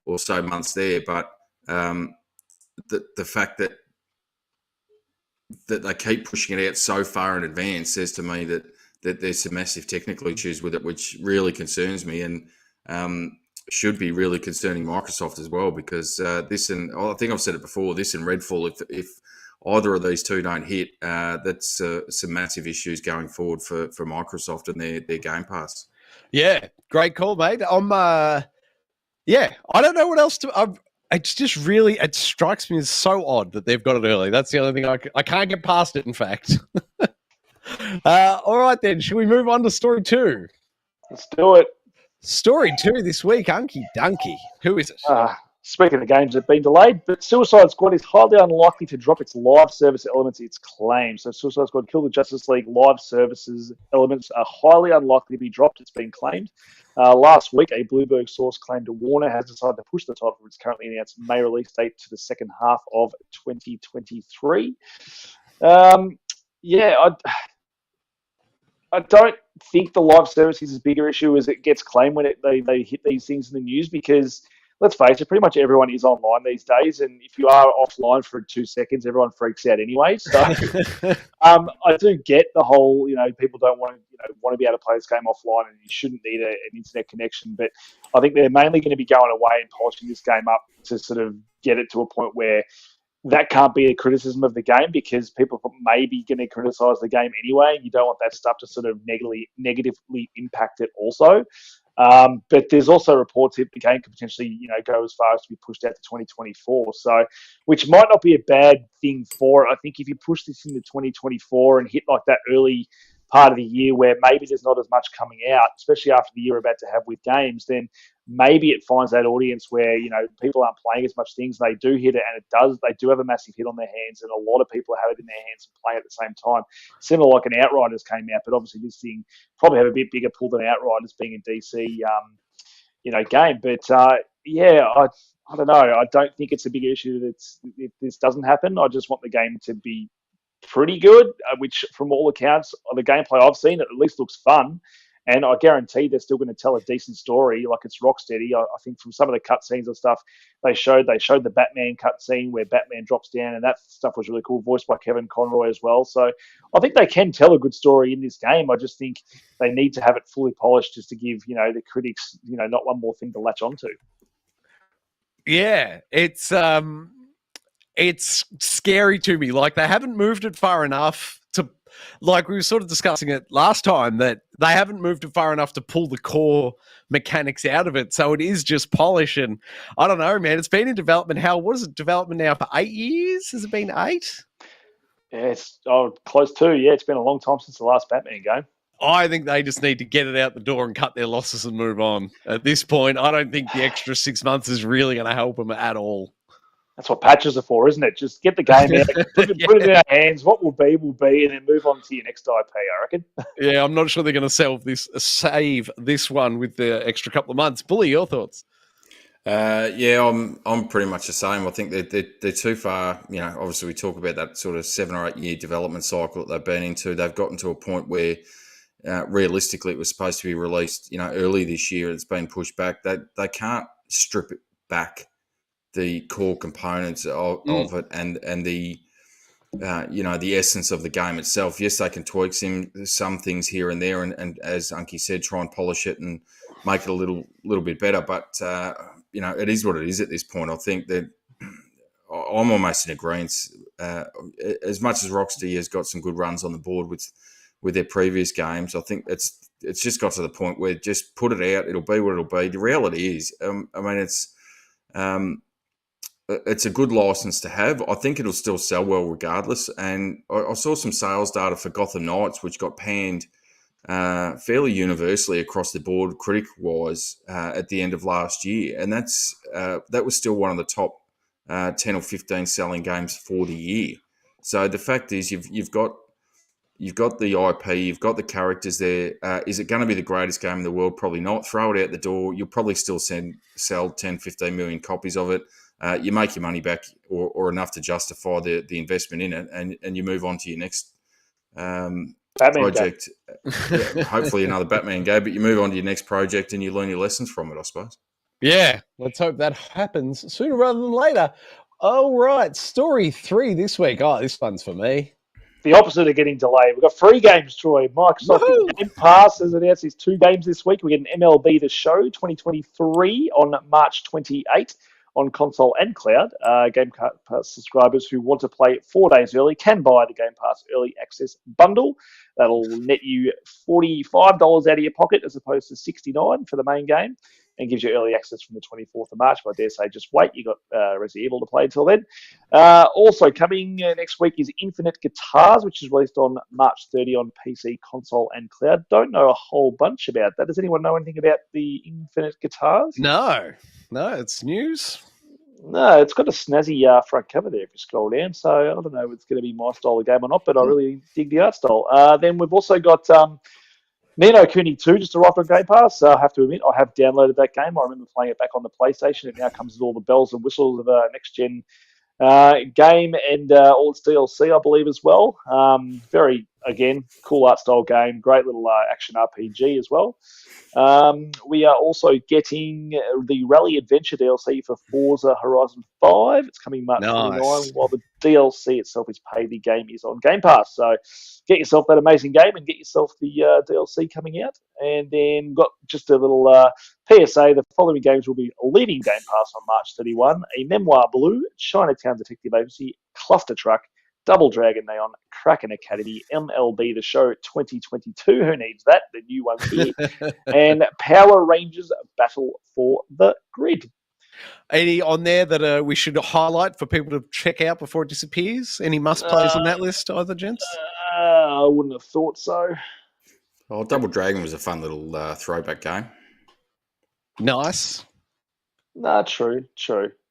or so months there. But the fact that they keep pushing it out so far in advance says to me that there's some massive technical issues with it, which really concerns me, and should be really concerning Microsoft as well, because this, and I think I've said it before, this and Redfall, if either of these two don't hit, that's some massive issues going forward for Microsoft and their Game Pass. Yeah, great call, mate. I don't know what else to... It's just really, it strikes me as so odd that they've got it early. That's the only thing I can't get past it, in fact. All right, then. Should we move on to story 2? Let's do it. Story 2 this week, Unky Dunky. Who is it? Speaking of games that have been delayed, but Suicide Squad is highly unlikely to drop its live service elements it's claimed. So Suicide Squad Kill the Justice League live services elements are highly unlikely to be dropped, it's been claimed. Last week, a Bloomberg source claimed Warner has decided to push the title from its currently announced May release date to the second half of 2023. I don't think the live service is as big an issue as it gets claimed when they hit these things in the news, because let's face it, pretty much everyone is online these days, and if you are offline for 2 seconds, everyone freaks out anyway. So I do get the whole, people don't want to be able to play this game offline, and you shouldn't need an internet connection. But I think they're mainly going to be going away and polishing this game up to sort of get it to a point where that can't be a criticism of the game, because people may be going to criticize the game anyway. You don't want that stuff to sort of negatively impact it also. But there's also reports that the game could potentially, go as far as to be pushed out to 2024. So, which might not be a bad thing for it. I think if you push this into 2024 and hit like that early part of the year where maybe there's not as much coming out, especially after the year we're about to have with games, then maybe it finds that audience where, people aren't playing as much things. They do hit it, and they do have a massive hit on their hands, and a lot of people have it in their hands and playing at the same time. Similar like an Outriders came out, but obviously this thing probably had a bit bigger pull than Outriders being a DC, game. But I don't know. I don't think it's a big issue if this doesn't happen. I just want the game to be pretty good, which from all accounts, the gameplay I've seen, it at least looks fun. And I guarantee they're still going to tell a decent story, like it's Rocksteady. I think from some of the cutscenes and stuff they showed the Batman cutscene where Batman drops down, and that stuff was really cool, voiced by Kevin Conroy as well. So I think they can tell a good story in this game. I just think they need to have it fully polished just to give, the critics, not one more thing to latch onto. Yeah, it's scary to me. Like, they haven't moved it far enough to, like we were sort of discussing it last time, that they haven't moved it far enough to pull the core mechanics out of it. So it is just polish. And I don't know, man, it's been in development. What is it, development now for 8 years? Has it been 8? Yeah, it's close to. Yeah, it's been a long time since the last Batman game. I think they just need to get it out the door and cut their losses and move on. At this point, I don't think the extra 6 months is really going to help them at all. That's what patches are for, isn't it? Just get the game out, put it in our hands. What will be, and then move on to your next IP, I reckon. Yeah, I'm not sure they're going to save this one with the extra couple of months. Bully, your thoughts? I'm pretty much the same. I think they're too far. Obviously we talk about that sort of 7 or 8 year development cycle that they've been into. They've gotten to a point where realistically it was supposed to be released, early this year. It's been pushed back. They can't strip it back, the core components of it, and the the essence of the game itself. Yes, they can tweak some things here and there, and as Unky said, try and polish it and make it a little bit better. But it is what it is at this point. I think that I'm almost in agreement. As much as Rocksteady has got some good runs on the board with their previous games, I think it's just got to the point where just put it out. It'll be what it'll be. The reality is, it's a good license to have. I think it'll still sell well regardless. And I saw some sales data for Gotham Knights, which got panned fairly universally across the board, critic-wise, at the end of last year. And that was still one of the top 10 or 15 selling games for the year. So the fact is, you've got the IP, you've got the characters there. Is it going to be the greatest game in the world? Probably not. Throw it out the door. You'll probably still sell 10, 15 million copies of it. You make your money back or enough to justify the investment in it, and you move on to your next project. Yeah, hopefully another Batman game, but you move on to your next project and you learn your lessons from it, I suppose. Yeah, let's hope that happens sooner rather than later. All right, story 3 this week. Oh, this one's for me. The opposite of getting delayed. We've got 3 games, Troy. Microsoft Game Pass has announced these 2 games this week. We get an MLB The Show 2023 on March 28 on console and cloud. Game Pass subscribers who want to play it 4 days early can buy the Game Pass Early Access Bundle. That'll net you $45 out of your pocket as opposed to $69 for the main game, and gives you early access from the 24th of March. But I dare say, just wait. You've got Resident Evil to play until then. Also coming next week is Infinite Guitars, which is released on March 30 on PC, console, and cloud. Don't know a whole bunch about that. Does anyone know anything about the Infinite Guitars? No, it's news. No, it's got a snazzy front cover there if you scroll down. So I don't know if it's going to be my style of game or not, but I really dig the art style. Then we've also got Ni no Kuni 2 just arrived on Game Pass. I have to admit, I have downloaded that game. I remember playing it back on the PlayStation. It now comes with all the bells and whistles of a next-gen game and all its DLC, I believe, as well. Very, again, cool art style game. Great little action RPG as well. We are also getting the Rally Adventure DLC for Forza Horizon 5. It's coming March 29, while the DLC itself is paid. The game is on Game Pass. So get yourself that amazing game and get yourself the DLC coming out. And then got just a little PSA. The following games will be leaving Game Pass on March 31. A Memoir Blue, Chinatown Detective Agency, Cluster Truck, Double Dragon Neon, Kraken Academy, MLB The Show 2022. Who needs that? The new one's here. And Power Rangers Battle for the Grid. Any on there that we should highlight for people to check out before it disappears? Any must-plays on that list, either, gents? I wouldn't have thought so. Well, Double Dragon was a fun little throwback game. Nice. No, true.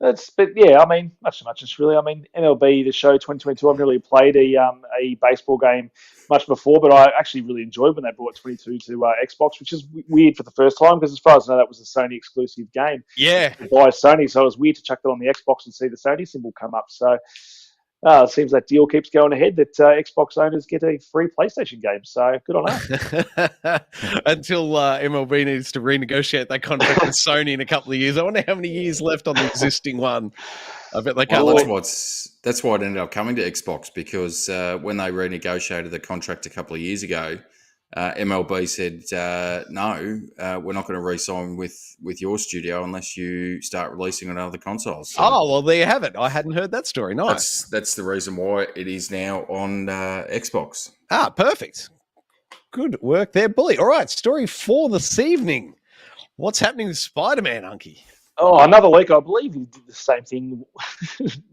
But yeah, I mean, much really. I mean, MLB The Show 2022. I've really played a baseball game much before, but I actually really enjoyed when they brought 22 to Xbox, which is weird for the first time because, as far as I know, that was a Sony exclusive game. Yeah, by Sony, so it was weird to chuck that on the Xbox and see the Sony symbol come up. So it seems that deal keeps going ahead, that Xbox owners get a free PlayStation game. So good on us. Until MLB needs to renegotiate that contract with Sony in a couple of years. I wonder how many years left on the existing one. I bet they can't. Well, that's why it ended up coming to Xbox, because when they renegotiated the contract a couple of years ago, MLB said, no, we're not going to re-sign with your studio unless you start releasing on other consoles. So well, there you have it. I hadn't heard that story. Nice. That's the reason why it is now on Xbox. Perfect. Good work there, Bully. All right, story 4 this evening. What's happening with Spider-Man, Unky? Oh, another leak. I believe he did the same thing.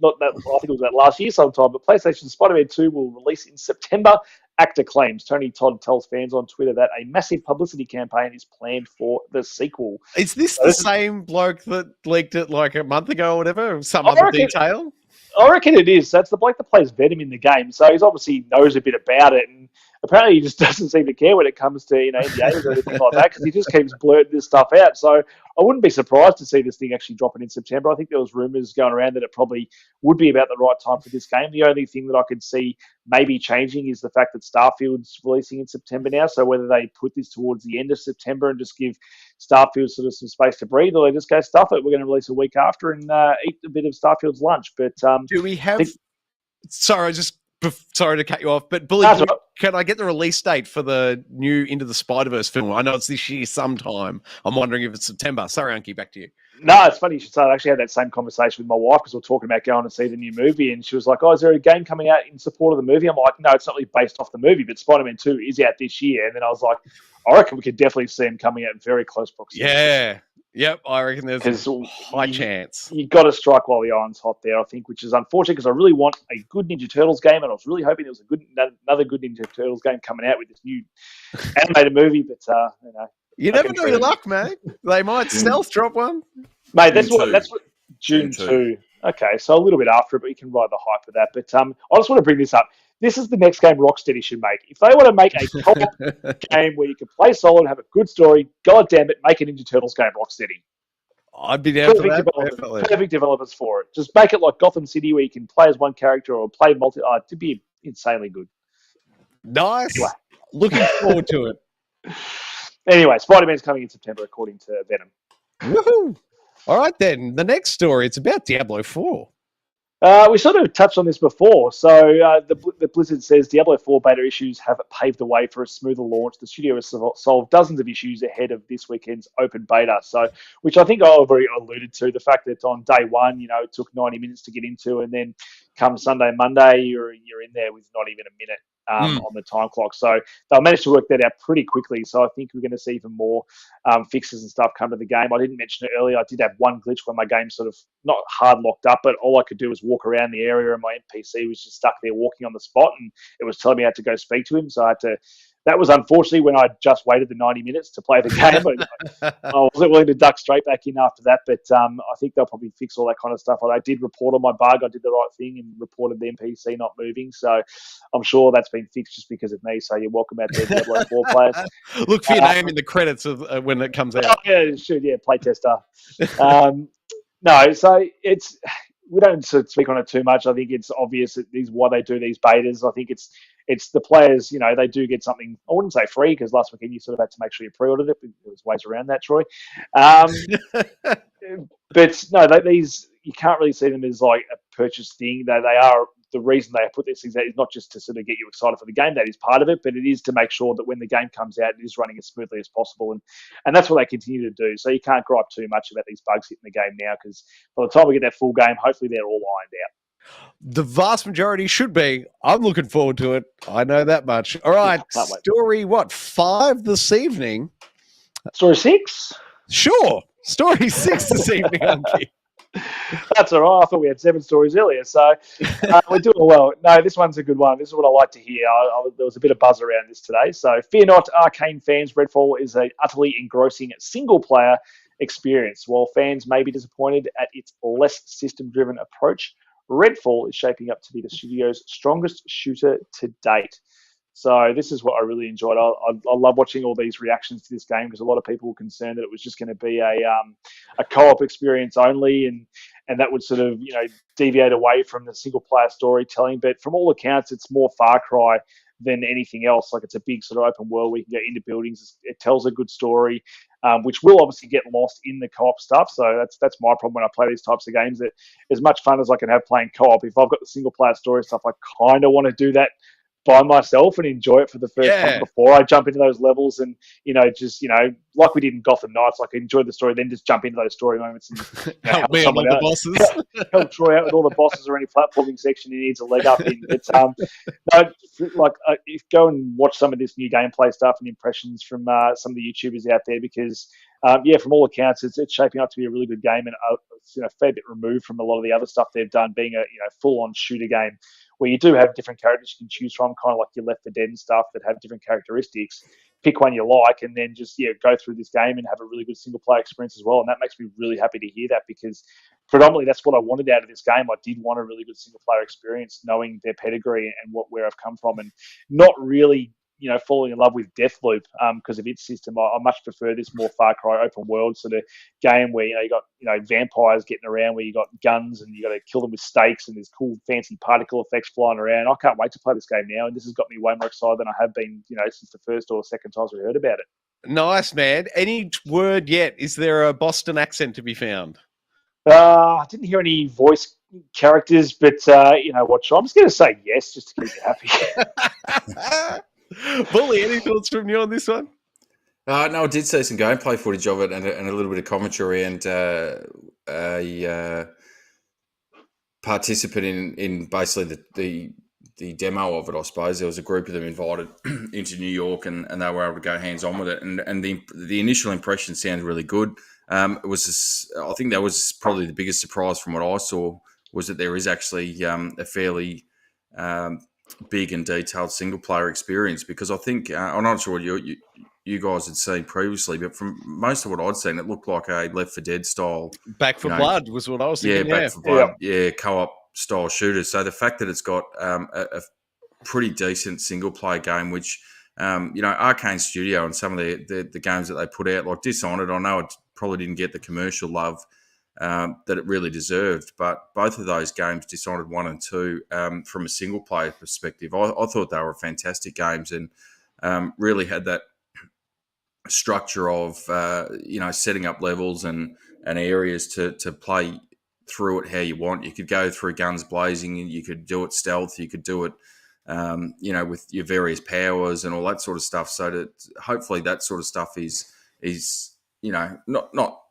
Not that, I think it was that last year sometime, but PlayStation Spider-Man 2 will release in September. Actor claims. Tony Todd tells fans on Twitter that a massive publicity campaign is planned for the sequel. Is this the same bloke that leaked it like a month ago or whatever? Some other detail? I reckon it is. That's the bloke that plays Venom in the game. So he's obviously knows a bit about it, and apparently he just doesn't seem to care when it comes to NDAs or anything like that, because he just keeps blurting this stuff out. So I wouldn't be surprised to see this thing actually dropping in September. I think there was rumours going around that it probably would be about the right time for this game. The only thing that I could see maybe changing is the fact that Starfield's releasing in September now. So whether they put this towards the end of September and just give Starfield sort of some space to breathe, or they just go, stuff it, we're going to release a week after and eat a bit of Starfield's lunch. But do we have... Sorry to cut you off, but Bully, can I get the release date for the new Into the Spider-Verse film? I know it's this year sometime. I'm wondering if it's September. Sorry, Unky, back to you. No, it's funny you should say. I actually had that same conversation with my wife because we were talking about going to see the new movie, and she was like, is there a game coming out in support of the movie? I'm like, no, it's not really based off the movie, but Spider-Man 2 is out this year. And then I was like, I reckon we could definitely see him coming out in very close proximity. Yeah. Yep, I reckon there's a high chance. You got to strike while the iron's hot there, I think, which is unfortunate because I really want a good Ninja Turtles game, and I was really hoping there was another good Ninja Turtles game coming out with this new animated movie. But you never know your luck, mate. They might stealth drop one. Mate, that's what June 2. Okay, so a little bit after it, but you can ride the hype of that. But I just want to bring this up. This is the next game Rocksteady should make. If they want to make a co-op game where you can play solo and have a good story, god damn it, make an Ninja Turtles game, Rocksteady. I'd be down for Perfect that. developers, Definitely. perfect developers for it. Just make it like Gotham City where you can play as one character or play multi. Oh, it'd be insanely good. Nice. Anyway. Looking forward to it. Anyway, Spider-Man's coming in September, according to Venom. Woohoo! All right, then. The next story, it's about Diablo 4. We sort of touched on this before. So the Blizzard says Diablo 4 beta issues have paved the way for a smoother launch. The studio has solved dozens of issues ahead of this weekend's open beta. So, which I think I already alluded to, the fact that on day one, it took 90 minutes to get into, and then come Sunday, Monday, you're in there with not even a minute on the time clock. So they'll manage to work that out pretty quickly. So I think we're going to see even more fixes and stuff come to the game. I didn't mention it earlier. I did have one glitch where my game sort of not hard locked up, but all I could do was walk around the area and my NPC was just stuck there walking on the spot, and it was telling me I had to go speak to him. So I had to. That was unfortunately when I just waited the 90 minutes to play the game. I wasn't willing to duck straight back in after that, but I think they'll probably fix all that kind of stuff. I did report on my bug. I did the right thing and reported the NPC not moving. So I'm sure that's been fixed just because of me. So you're welcome out there, Diablo 4 players. Look for your name in the credits of when it comes out. Oh, yeah, it should. Yeah, playtester. No, so it's... We don't speak on it too much. I think it's obvious that why they do these betas. I think it's the players, they do get something, I wouldn't say free, because last weekend you sort of had to make sure you pre-ordered it, but there's ways around that, Troy. But no, these, you can't really see them as like a purchase thing. They are, the reason they put these things out is not just to sort of get you excited for the game. That is part of it, but it is to make sure that when the game comes out, it is running as smoothly as possible. And that's what they continue to do. So you can't gripe too much about these bugs hitting the game now, because by the time we get that full game, hopefully they're all ironed out. The vast majority should be. I'm looking forward to it. I know that much. All right. Story, 5 this evening? Story 6? Sure. Story 6 this evening, Unky. That's all right. I thought we had 7 stories earlier, so we're doing well. No, this one's a good one. This is what I like to hear. There was a bit of buzz around this today. So fear not, Arcane fans. Redfall is an utterly engrossing single-player experience. While fans may be disappointed at its less system-driven approach, Redfall is shaping up to be the studio's strongest shooter to date. So this is what I really enjoyed. I love watching all these reactions to this game, because a lot of people were concerned that it was just going to be a co-op experience only, and that would sort of deviate away from the single player storytelling. But from all accounts, it's more Far Cry than anything else. Like, it's a big sort of open world where you can go into buildings. It tells a good story, which will obviously get lost in the co-op stuff. So that's my problem when I play these types of games. That as much fun as I can have playing co-op, if I've got the single player story stuff, I kind of want to do that by myself and enjoy it for the first time before I jump into those levels, and like we did in Gotham Knights, like enjoy the story, then just jump into those story moments and help me on all the bosses, help Troy out with all the bosses or any platforming section he needs a leg up in. But if go and watch some of this new gameplay stuff and impressions from some of the YouTubers out there, because from all accounts, it's shaping up to be a really good game, and it's a fair bit removed from a lot of the other stuff they've done, being a full-on shooter game where you do have different characters you can choose from, kind of like your Left 4 Dead and stuff that have different characteristics. Pick one you like, and then just go through this game and have a really good single-player experience as well. And that makes me really happy to hear that, because predominantly that's what I wanted out of this game. I did want a really good single-player experience, knowing their pedigree and where I've come from, and not really falling in love with Deathloop because of its system. I much prefer this more Far Cry open world sort of game where you got vampires getting around, where you got guns and you got to kill them with stakes, and there's cool fancy particle effects flying around. I can't wait to play this game now, and this has got me way more excited than I have been since the first or second times we heard about it. Nice, man. Any word yet? Is there a Boston accent to be found? I didn't hear any voice characters, but you know what, Sean? I'm just going to say yes, just to keep you happy. Bully, any thoughts from you on this one? No, I did see some gameplay footage of it and a little bit of commentary, and a participant in basically the demo of it, I suppose. There was a group of them invited into New York, and they were able to go hands-on with it. And the initial impression sounded really good. I think that was probably the biggest surprise from what I saw, was that there is actually a fairly big and detailed single-player experience, because I think I'm not sure what you guys had seen previously, but from most of what I'd seen, it looked like a Left 4 Dead style. Back for Blood was what I was thinking. Back for Blood, co-op style shooter. So the fact that it's got a pretty decent single player game, which Arcane Studio and some of the games that they put out, like Dishonored, I know it probably didn't get the commercial love that it really deserved, but both of those games, Dishonored 1 and 2, from a single player perspective, I thought they were fantastic games and really had that structure of setting up levels and areas to play through it how you want. You could go through guns blazing, and you could do it stealth. You could do it, with your various powers and all that sort of stuff. So that hopefully that sort of stuff is not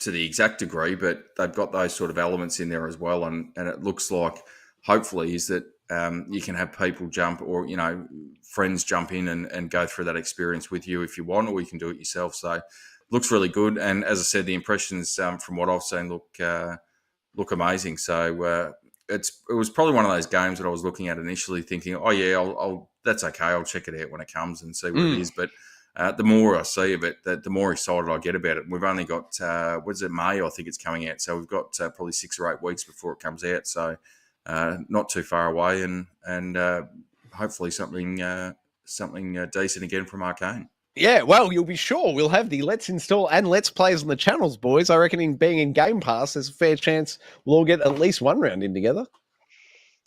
to the exact degree, but they've got those sort of elements in there as well. And it looks like hopefully is that you can have people jump or, friends jump in and go through that experience with you if you want, or you can do it yourself. So it looks really good. And as I said, the impressions from what I've seen look amazing. So it was probably one of those games that I was looking at initially thinking, oh yeah, I'll that's okay. I'll check it out when it comes and see what it is. But the more I see of it, the more excited I get about it. We've only got, May? I think it's coming out. So we've got probably 6 or 8 weeks before it comes out. So not too far away, and hopefully something decent again from Arcane. Yeah, well, you'll be sure we'll have the Let's Install and Let's Plays on the channels, boys. I reckon being in Game Pass, there's a fair chance we'll all get at least one round in together.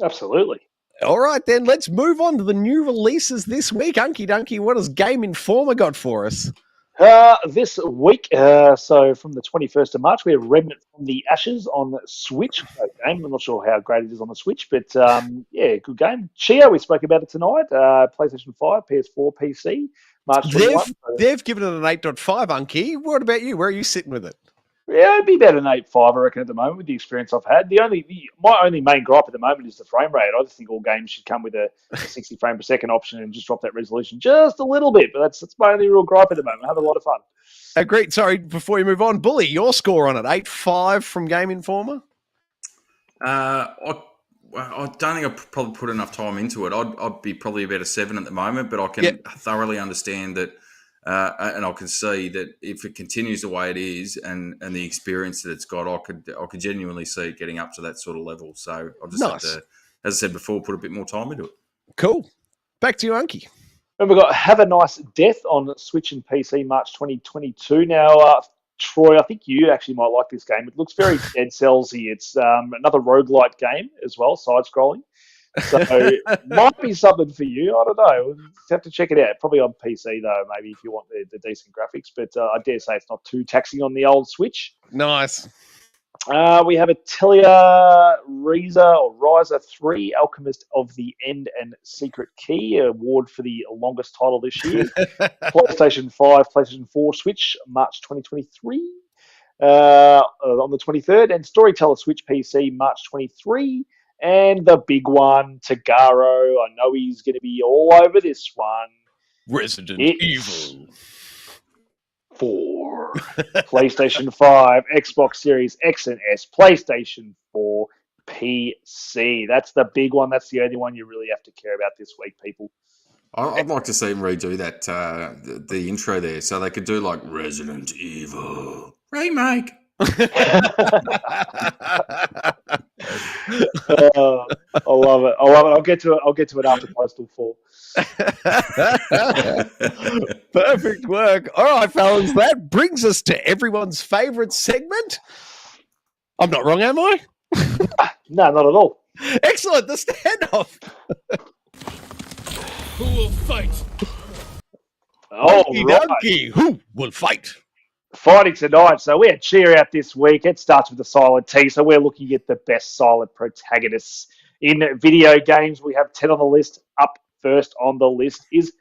Absolutely. All right, then, let's move on to the new releases this week. Unky Dunky, what has Game Informer got for us? This week, so from the 21st of March, we have Remnant from the Ashes on Switch. Great game. I'm not sure how great it is on the Switch, but good game. Tchia, we spoke about it tonight. PlayStation 5, PS4, PC, March 21. They've given it an 8.5, Unky. What about you? Where are you sitting with it? Yeah, it'd be about an 8.5, I reckon, at the moment, with the experience I've had. My only main gripe at the moment is the frame rate. I just think all games should come with a 60 frame per second option and just drop that resolution just a little bit. But that's my only real gripe at the moment. I have a lot of fun. Agreed. Sorry, before you move on, Bully, your score on it, 8.5 from Game Informer? I don't think I've probably put enough time into it. I'd be probably about a 7 at the moment, but I can thoroughly understand that. And I can see that if it continues the way it is and the experience that it's got, I could genuinely see it getting up to that sort of level. So I'll just have to, as I said before, put a bit more time into it. Cool. Back to you, Unky. And we've got Have a Nice Death on Switch and PC, March 2022. Now, Troy, I think you actually might like this game. It looks very Dead Cells-y. It's another roguelite game as well, side-scrolling. So it might be something for you. I don't know. We'll just have to check it out. Probably on PC, though, maybe if you want the decent graphics. But I dare say it's not too taxing on the old Switch. Nice. We have Atelier Riser 3, Alchemist of the End and Secret Key, award for the longest title this year. PlayStation 5, PlayStation 4, Switch, March 2023. On the 23rd. And Storyteller Switch PC, March 23. And the big one, Tagaro. I know he's going to be all over this one. Resident Evil 4. PlayStation 5, Xbox Series X and S, PlayStation 4, PC. That's the big one. That's the only one you really have to care about this week, people. I'd like to see him redo that the intro there, so they could do like Resident Evil remake. I love it. I'll get to it after Postal 4. Perfect work. All right, fellas, that brings us to everyone's favourite segment. I'm not wrong, am I? No, not at all. Excellent. The standoff. Who will fight? Oh, Donkey. Who will fight? Fighting tonight. So we had G.E.A out this week. It starts with the silent T. So we're looking at the best silent protagonists in video games. We have 10 on the list. Up first on the list is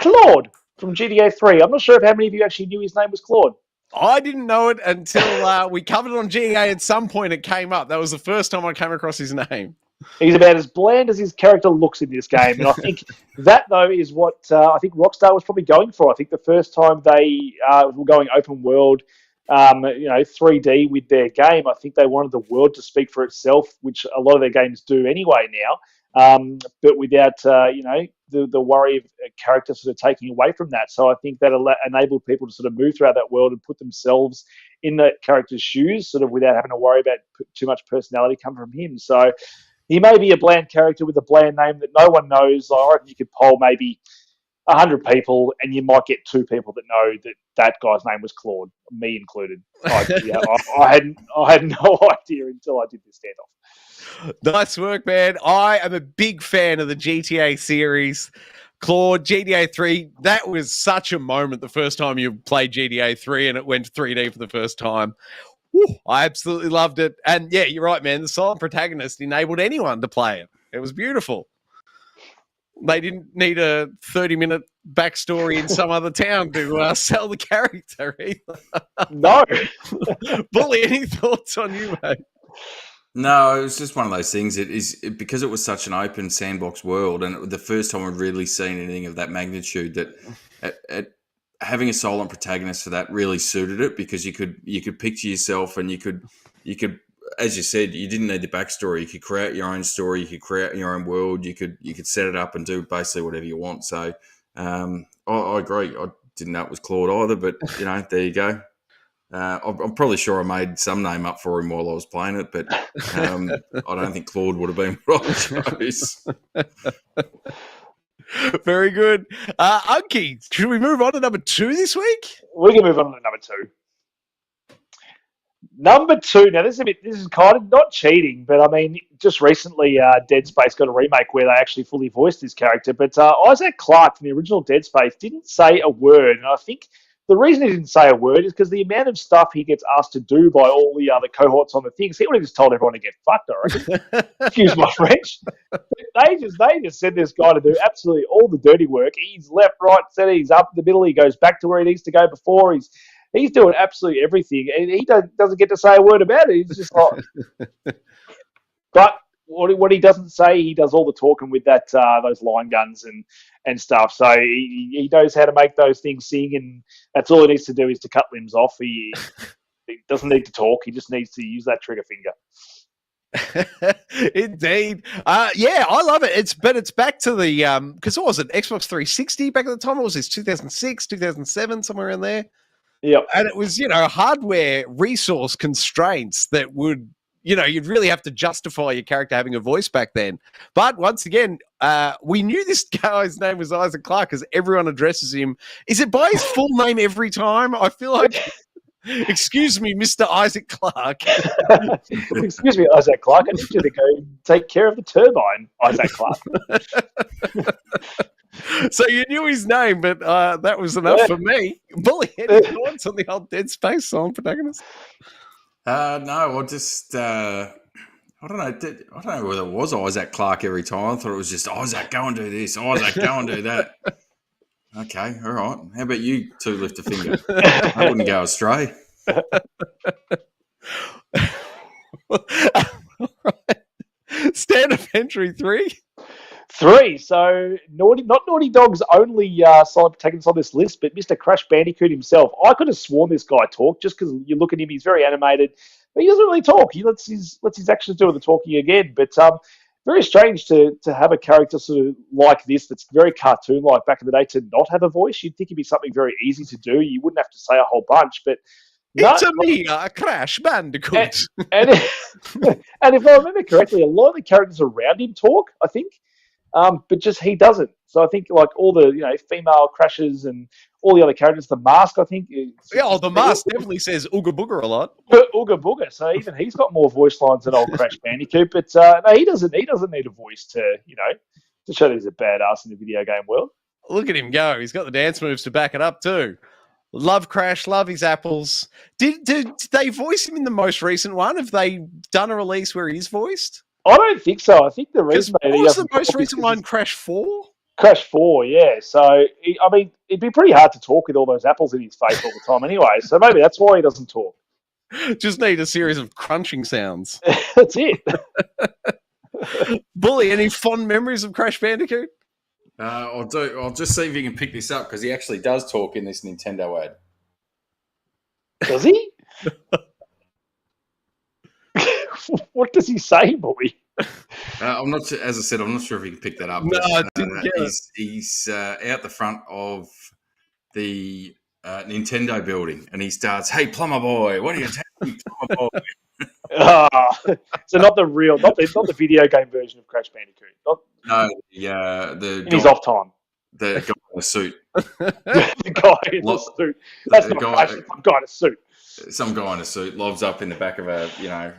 Claude from GTA 3. I'm not sure if how many of you actually knew his name was Claude. I didn't know it until we covered it on G.E.A. At some point. It came up. That was the first time I came across his name. He's about as bland as his character looks in this game. And I think that, though, is what I think Rockstar was probably going for. I think the first time they were going open world, 3D with their game, I think they wanted the world to speak for itself, which a lot of their games do anyway now. but without the worry of a character sort of taking away from that. So I think that enabled people to sort of move throughout that world and put themselves in that character's shoes, sort of without having to worry about too much personality coming from him. So he may be a bland character with a bland name that no one knows. I reckon you could poll maybe 100 people, and you might get 2 people that know that guy's name was Claude, me included. I had no idea until I did this standoff. Nice work, man. I am a big fan of the GTA series. Claude, GTA 3, that was such a moment the first time you played GTA 3 and it went 3D for the first time. Woo, I absolutely loved it. And yeah, you're right, man. The silent protagonist enabled anyone to play it. It was beautiful. They didn't need a 30-minute backstory in some other town to sell the character either. No. Bully, any thoughts on you, mate? No, it was just one of those things. Because it was such an open sandbox world, and the first time I've really seen anything of that magnitude, that having a silent protagonist for that really suited it, because you could picture yourself, and you could, as you said, you didn't need the backstory. You could create your own story. You could create your own world. You could set it up and do basically whatever you want. So I agree. I didn't know it was Claude either, but there you go. I'm probably sure I made some name up for him while I was playing it, but I don't think Claude would have been what I chose. Very good. Unky, should we move on to number 2 this week? We can move on to number 2. Number 2. Now, this is kind of not cheating, but I mean, just recently, Dead Space got a remake where they actually fully voiced this character. But Isaac Clarke from the original Dead Space didn't say a word, and I think the reason he didn't say a word is because the amount of stuff he gets asked to do by all the other cohorts on the thing, he would have just told everyone to get fucked, I reckon. Excuse my French. They just sent this guy to do absolutely all the dirty work. He's left, right, center. He's up in the middle. He goes back to where he needs to go before. He's doing absolutely everything, and he doesn't get to say a word about it. He's just like, but what he doesn't say, he does all the talking with that those line guns and stuff. So he knows how to make those things sing, and that's all he needs to do is to cut limbs off. He doesn't need to talk. He just needs to use that trigger finger. Indeed. Yeah, I love it. It's back to the because what was it, Xbox 360 back at the time? Or was this 2006, 2007, somewhere in there? Yeah. And it was, hardware resource constraints that would, you'd really have to justify your character having a voice back then. But once again, we knew this guy's name was Isaac Clarke because everyone addresses him. Is it by his full name every time? I feel like, excuse me, Mr. Isaac Clarke. Excuse me, Isaac Clarke. I need you to go take care of the turbine, Isaac Clarke. So you knew his name, but that was enough for me. Bully, any thoughts on the old Dead Space song protagonist? No, I just I don't know. I don't know whether it was Isaac Clarke every time. I thought it was just Isaac, go and do this. Isaac, go and do that. Okay, all right. How about you 2 lift a finger? I wouldn't go astray. All right. Standoff entry 3. 3. So not Naughty Dog's only silent protagonist on this list, but Mr. Crash Bandicoot himself. I could have sworn this guy talked just because you look at him, he's very animated, but he doesn't really talk. He lets his actions do the talking again. But very strange to have a character sort of like this that's very cartoon-like back in the day to not have a voice. You'd think it'd be something very easy to do. You wouldn't have to say a whole bunch, but it's me, Crash Bandicoot. And if I remember correctly, a lot of the characters around him talk, I think. But just he doesn't. So I think like all the female crashes and all the other characters, the mask I think. The mask definitely says Ooga Booga a lot. Ooga Booga. So even he's got more voice lines than old Crash Bandicoot. But no, he doesn't need a voice to show that he's a badass in the video game world. Look at him go. He's got the dance moves to back it up too. Love Crash, love his apples. Did they voice him in the most recent one? Have they done a release where he's voiced? I don't think so. I think the reason what was the most recent one, Crash 4? Crash 4, yeah. So, it'd be pretty hard to talk with all those apples in his face all the time anyway. So maybe that's why he doesn't talk. Just need a series of crunching sounds. That's it. Bully, any fond memories of Crash Bandicoot? I'll just see if you can pick this up because he actually does talk in this Nintendo ad. Does he? What does he say, Bully? I'm not sure, as I said, I'm not sure if he can pick that up. No, But, I didn't get it. He's out the front of the Nintendo building, and he starts, "Hey, plumber boy, what are you telling me, plumber boy?" So not the video game version of Crash Bandicoot. Not No, in the his guy, off time. the guy in the suit, The guy in the suit. That's the not guy, Crash. The guy in a suit. some guy in a suit, lobs up in the back of a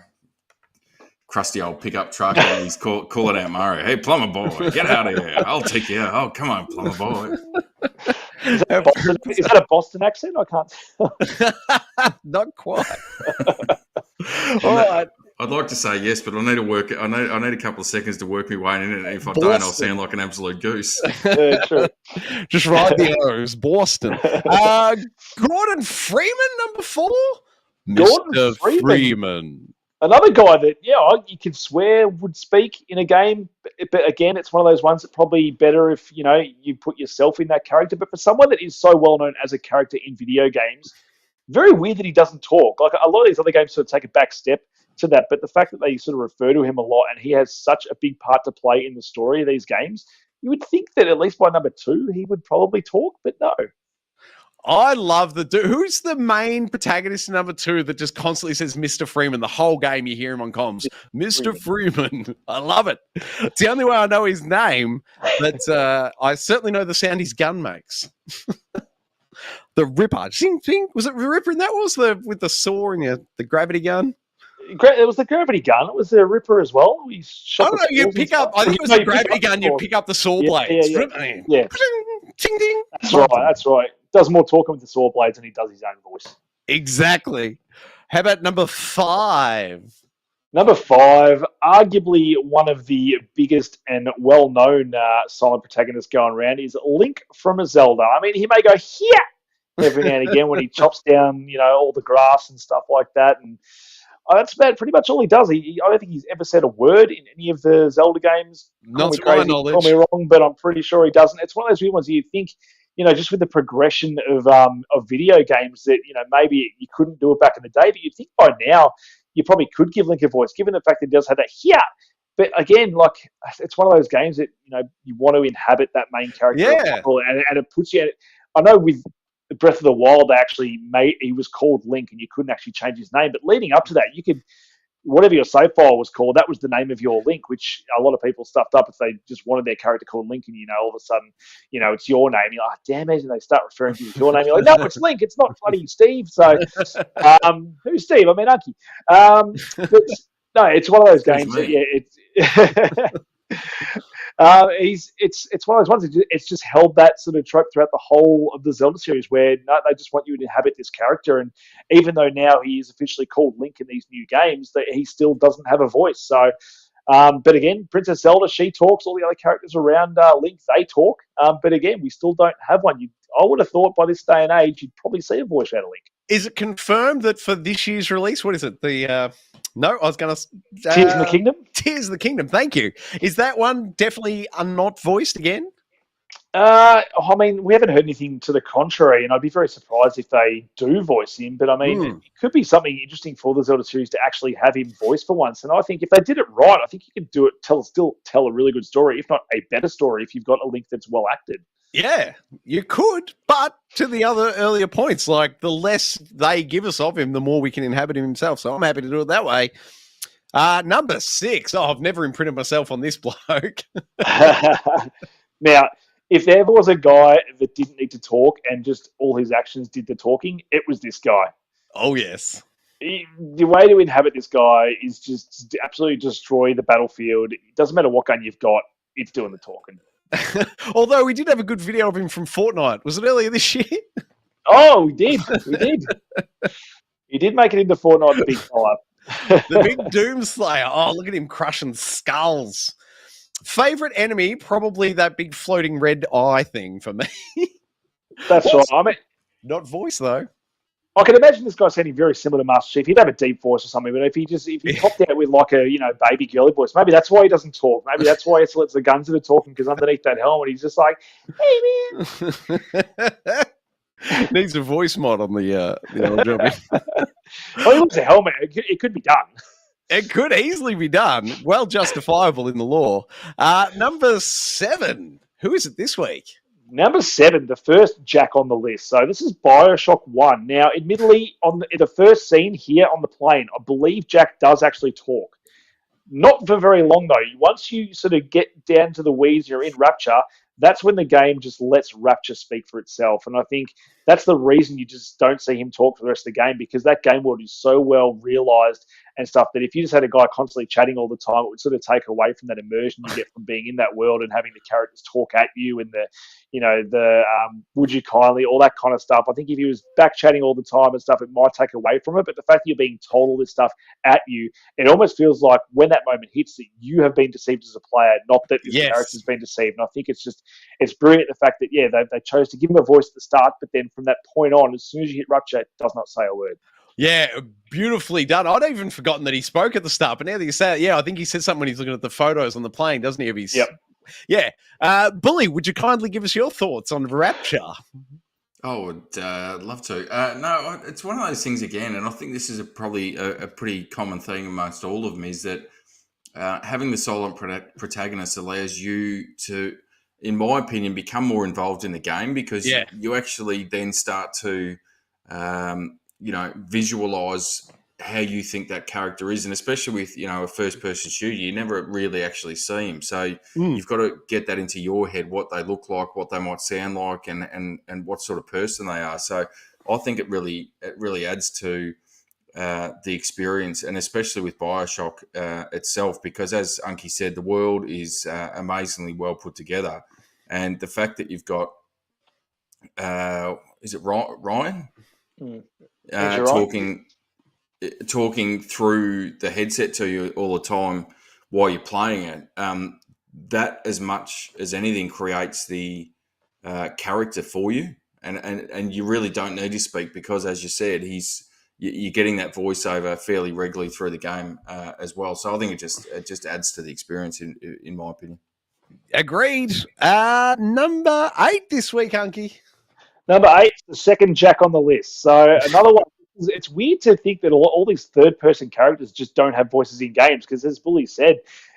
crusty old pickup truck, and he's calling out Mario, "Hey, plumber boy, get out of here! I'll take you out. Oh, come on, plumber boy." Is that a Boston accent? I can't. Not quite. All right. I'd like to say yes, but I need to work. I need a couple of seconds to work my way in it. And if I don't, I'll sound like an absolute goose. True. Just ride the O's, Boston. Gordon Freeman, number 4. Gordon Mr. Freeman. Another guy that, you could swear would speak in a game, but again, it's one of those ones that probably better if, you put yourself in that character. But for someone that is so well known as a character in video games, very weird that he doesn't talk. Like a lot of these other games sort of take a back step to that, but the fact that they sort of refer to him a lot and he has such a big part to play in the story of these games, you would think that at least by number 2, he would probably talk, but no. I love the dude. Who's the main protagonist in number 2 that just constantly says Mr. Freeman? The whole game you hear him on comms. Mr. Freeman. I love it. It's the only way I know his name, but I certainly know the sound his gun makes. The Ripper. Zing, zing. Was it the Ripper? And that was with the saw and the gravity gun? It was the gravity gun. It was the Ripper as well. I don't know. You pick up. I think it was the gravity gun. You'd pick up the saw blades. Yeah. Ding, ding. That's right. Does more talking with the saw blades than he does his own voice. Exactly. How about number 5? Number 5, arguably one of the biggest and well-known silent protagonists going around, is Link from Zelda. I mean, he may go here every now and again when he chops down, all the grass and stuff like that, and that's about pretty much all he does. I don't think he's ever said a word in any of the Zelda games. Not to my knowledge. Call me wrong, but I'm pretty sure he doesn't. It's one of those weird ones you think, just with the progression of video games that, maybe you couldn't do it back in the day, but you'd think by now you probably could give Link a voice, given the fact that he does have that here. But again, it's one of those games that, you want to inhabit that main character. Yeah. And it puts you... I know with Breath of the Wild, they actually he was called Link and you couldn't actually change his name. But leading up to that, you could... Whatever your save file was called, that was the name of your Link, which a lot of people stuffed up if they just wanted their character called Link, and all of a sudden, it's your name. You're like, damn it, and they start referring to you as your name. You're like, no, it's Link. It's not bloody Steve. So, who's Steve? I mean, Unky. But, no, it's one of those games. It's one of those ones. It's just held that sort of trope throughout the whole of the Zelda series, where they just want you to inhabit this character, and even though now he is officially called Link in these new games, that he still doesn't have a voice. So, but again, Princess Zelda, she talks. All the other characters around Link, they talk. But again, we still don't have one. I would have thought by this day and age, you'd probably see a voice out of Link. Is it confirmed that for this year's release, what is it? No, I was going to... Tears in the Kingdom? Tears in the Kingdom, thank you. Is that one definitely not voiced again? I mean, we haven't heard anything to the contrary, and I'd be very surprised if they do voice him, but I mean, it could be something interesting for the Zelda series to actually have him voice for once, and I think if they did it right, I think you could do it, still tell a really good story, if not a better story, if you've got a Link that's well acted. Yeah, you could, but to the other earlier points, like the less they give us of him, the more we can inhabit him himself. So I'm happy to do it that way. Number 6. Oh, I've never imprinted myself on this bloke. Now, if there ever was a guy that didn't need to talk and just all his actions did the talking, it was this guy. Oh, yes. The way to inhabit this guy is just absolutely destroy the battlefield. It doesn't matter what gun you've got, it's doing the talking. Although we did have a good video of him from Fortnite. Was it earlier this year? Oh, we did. He did make it into Fortnite, the big fella. The big Doomslayer. Oh, look at him crushing skulls. Favorite enemy, probably that big floating red eye thing for me. That's right. I mean, not voice, though. I can imagine this guy sounding very similar to Master Chief. He'd have a deep voice or something, but if he popped out with like a baby girly voice, maybe that's why he doesn't talk. Maybe that's why it's the guns that are talking, because underneath that helmet he's just like, "Hey man." Needs a voice mod on the old job. Well, he looks a helmet. It could be done. It could easily be done. Well justifiable in the law. Number 7. Who is it this week? Number 7, the first Jack on the list. So this is Bioshock 1. Now, admittedly, in the first scene here on the plane, I believe Jack does actually talk. Not for very long, though. Once you sort of get down to the weeds, you're in Rapture, that's when the game just lets Rapture speak for itself. And I think that's the reason you just don't see him talk for the rest of the game, because that game world is so well realized and stuff that if you just had a guy constantly chatting all the time, it would sort of take away from that immersion you get from being in that world and having the characters talk at you and the would you kindly, all that kind of stuff. I think if he was back chatting all the time and stuff, it might take away from it. But the fact that you're being told all this stuff at you, it almost feels like when that moment hits that you have been deceived as a player, not that this character's been deceived. And I think it's brilliant the fact that, they chose to give him a voice at the start, but then from that point on, as soon as you hit Rapture, it does not say a word. Yeah, beautifully done. I'd even forgotten that he spoke at the start, but now that you say it, I think he said something when he's looking at the photos on the plane, doesn't he? Of his... Yep. Yeah. Bully, would you kindly give us your thoughts on Rapture? I would love to. No, it's one of those things again, and I think this is probably a pretty common thing amongst all of them, is that having the silent protagonist allows you to, in my opinion, become more involved in the game, because you actually then start to, visualize how you think that character is. And especially with, a first-person shooter, you never really actually see him. So you've got to get that into your head, what they look like, what they might sound like, and what sort of person they are. So I think it really adds to the experience, and especially with Bioshock itself, because as Unky said, the world is amazingly well put together. And the fact that you've got, is it Ryan? Talking through the headset to you all the time while you're playing it, that as much as anything creates the character for you, and you really don't need to speak, because as you said, you're getting that voiceover fairly regularly through the game as well. So I think it just adds to the experience in my opinion. Agreed. Number 8 this week, Unky. Number 8, the second Jack on the list. So another one. It's weird to think that all these third-person characters just don't have voices in games, because as Bully said,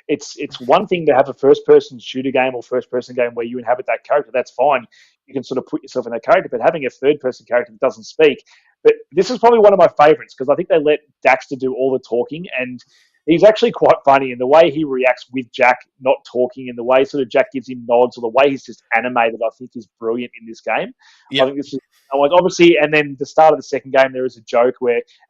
it's one thing to have a first-person shooter game or first-person game where you inhabit that character. That's fine. You can sort of put yourself in that character, but having a third-person character that doesn't speak. But this is probably one of my favorites, because I think they let Daxter do all the talking, and he's actually quite funny in the way he reacts with Jack not talking, and the way sort of Jack gives him nods, or the way he's just animated, I think is brilliant in this game. Yep. I think this is obviously, and then the start of the second game, there is a joke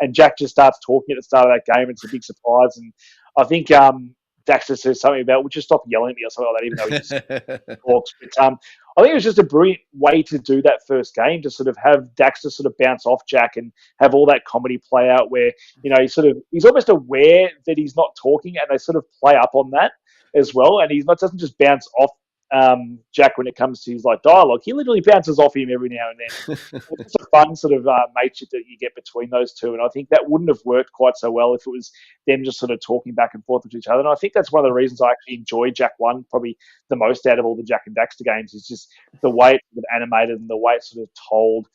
and Jack just starts talking at the start of that game. It's a big surprise, and I think Daxter says something about, would you stop yelling at me or something like that, even though he just talks. But I think it was just a brilliant way to do that first game, to sort of have Daxter sort of bounce off Jack and have all that comedy play out where, he's almost aware that he's not talking, and they sort of play up on that as well. And doesn't just bounce off Jack when it comes to his dialogue. He literally bounces off him every now and then. It's a fun sort of mateship that you get between those two, and I think that wouldn't have worked quite so well if it was them just sort of talking back and forth with each other. And I think that's one of the reasons I actually enjoy Jack 1 probably the most out of all the Jack and Daxter games, is just the way it's sort of animated and the way it's sort of told.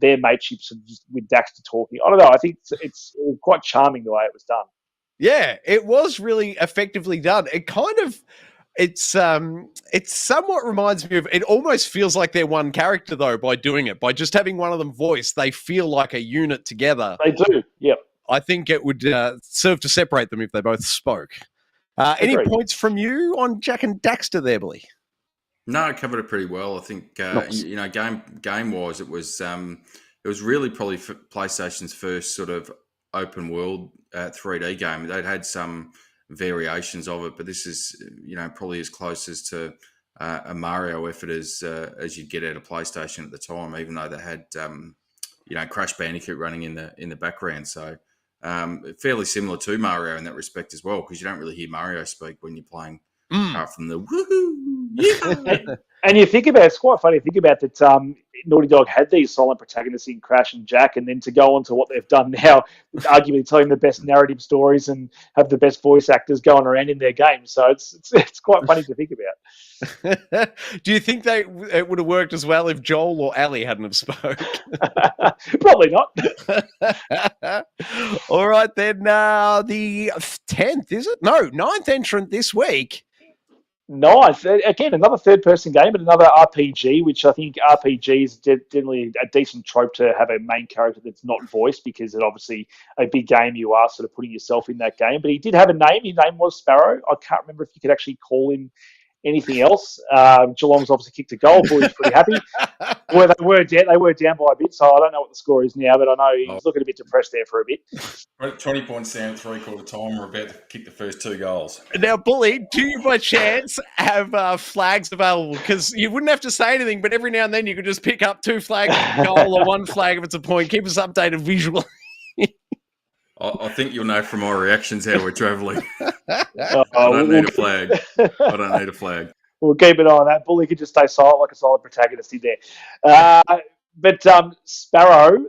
Their mateship sort of just with Daxter talking. I don't know. I think it's quite charming the way it was done. Yeah, it was really effectively done. It kind of... It somewhat reminds me of, it almost feels like they're one character, though, by doing it. By just having one of them voice, they feel like a unit together. They do, yep. I think it would serve to separate them if they both spoke. Any points from you on Jack and Daxter there, Billy? No, I covered it pretty well. I think, nice. game-wise, it was really probably PlayStation's first sort of open world 3D game. They'd had some variations of it, but this is probably as close as to a Mario effort as you'd get out of PlayStation at the time, even though they had Crash Bandicoot running in the background. So fairly similar to Mario in that respect as well, because you don't really hear Mario speak when you're playing, apart from the woohoo. Yeah. And you think about it's quite funny to think about that. Naughty Dog had these silent protagonists in Crash and Jack, and then to go on to what they've done now, arguably telling the best narrative stories and have the best voice actors going around in their games. So it's quite funny to think about. Do you think it would have worked as well if Joel or Ellie hadn't have spoke? Probably not. All right, then the 10th, is it? No, 9th entrant this week. Nice. Again, another third-person game, but another RPG, which I think RPG is generally a decent trope to have a main character that's not voiced, because it's obviously a big game. You are sort of putting yourself in that game. But he did have a name. His name was Sparrow. I can't remember if you could actually call him anything else. Geelong's obviously kicked a goal. Boys pretty happy. Well, they were down by a bit, so I don't know what the score is now, but I know he's looking a bit depressed there for a bit. 20 points down at three-quarter time. We're about to kick the first 2 goals. Now, Bully, do you by chance have flags available? Because you wouldn't have to say anything, but every now and then you could just pick up 2 flags for a goal or 1 flag if it's a point. Keep us updated visually. I think you'll know from my reactions how we're travelling. I don't need a flag. I don't need a flag. We'll keep an eye on that. Bully could just stay silent like a solid protagonist in there. But Sparrow,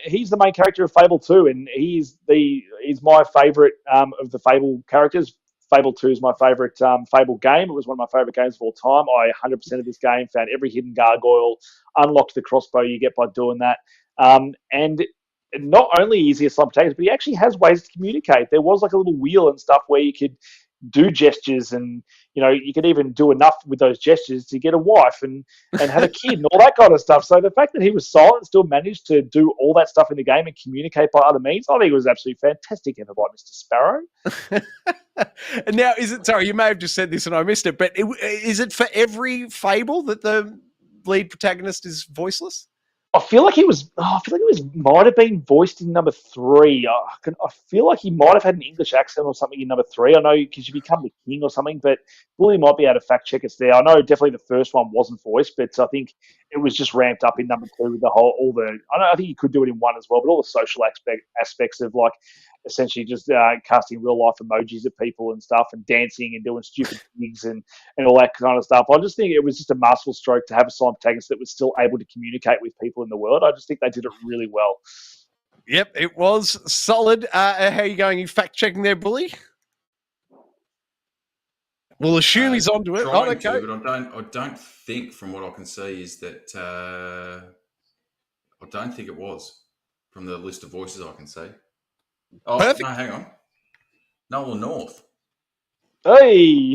he's the main character of Fable 2, and he's my favourite of the Fable characters. Fable 2 is my favourite Fable game. It was one of my favourite games of all time. I 100% of this game, found every hidden gargoyle, unlocked the crossbow you get by doing that. And not only is he a silent protagonist, but he actually has ways to communicate. There was like a little wheel and stuff where you could do gestures, and you could even do enough with those gestures to get a wife and have a kid and all that kind of stuff. So the fact that he was silent and still managed to do all that stuff in the game and communicate by other means, I think it was absolutely fantastic effort by Mr. Sparrow. And now, sorry, you may have just said this and I missed it, but is it for every Fable that the lead protagonist is voiceless? I feel like he might have been voiced in number 3. I feel like he might have had an English accent or something in number 3. I know because you become the king or something, but Bully might be able to fact check us there. I know definitely the first one wasn't voiced, but I think it was just ramped up in number 2 with I think you could do it in 1 as well, but all the social aspects of like essentially just casting real life emojis at people and stuff, and dancing and doing stupid gigs and all that kind of stuff. I just think it was just a masterful stroke to have a silent protagonist that was still able to communicate with people in the world. I just think they did it really well. Yep, it was solid. How are you going? You fact checking there, Bully? We'll assume he's onto it. But I don't think, from what I can see, is that I don't think it was from the list of voices I can see. Oh, perfect. No, hang on. Nolan North. Hey!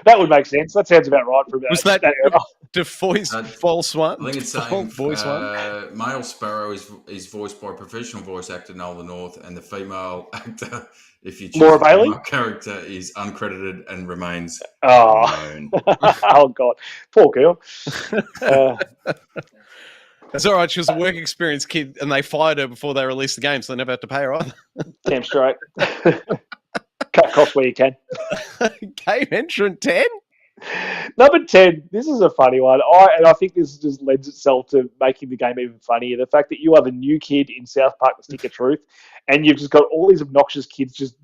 That would make sense. That sounds about right for about was that false one? I think it's saying voice one. Male Sparrow is voiced by professional voice actor Nolan North, and the female actor, if you choose Laura Bailey, character, is uncredited and remains unknown. Oh God, poor girl. That's all right. She was a work experience kid, and they fired her before they released the game, so they never had to pay her either. Damn straight. Cut costs where you can. Game entrant 10? Number 10. This is a funny one. I think this just lends itself to making the game even funnier. The fact that you are the new kid in South Park: The Stick of Truth, and you've just got all these obnoxious kids just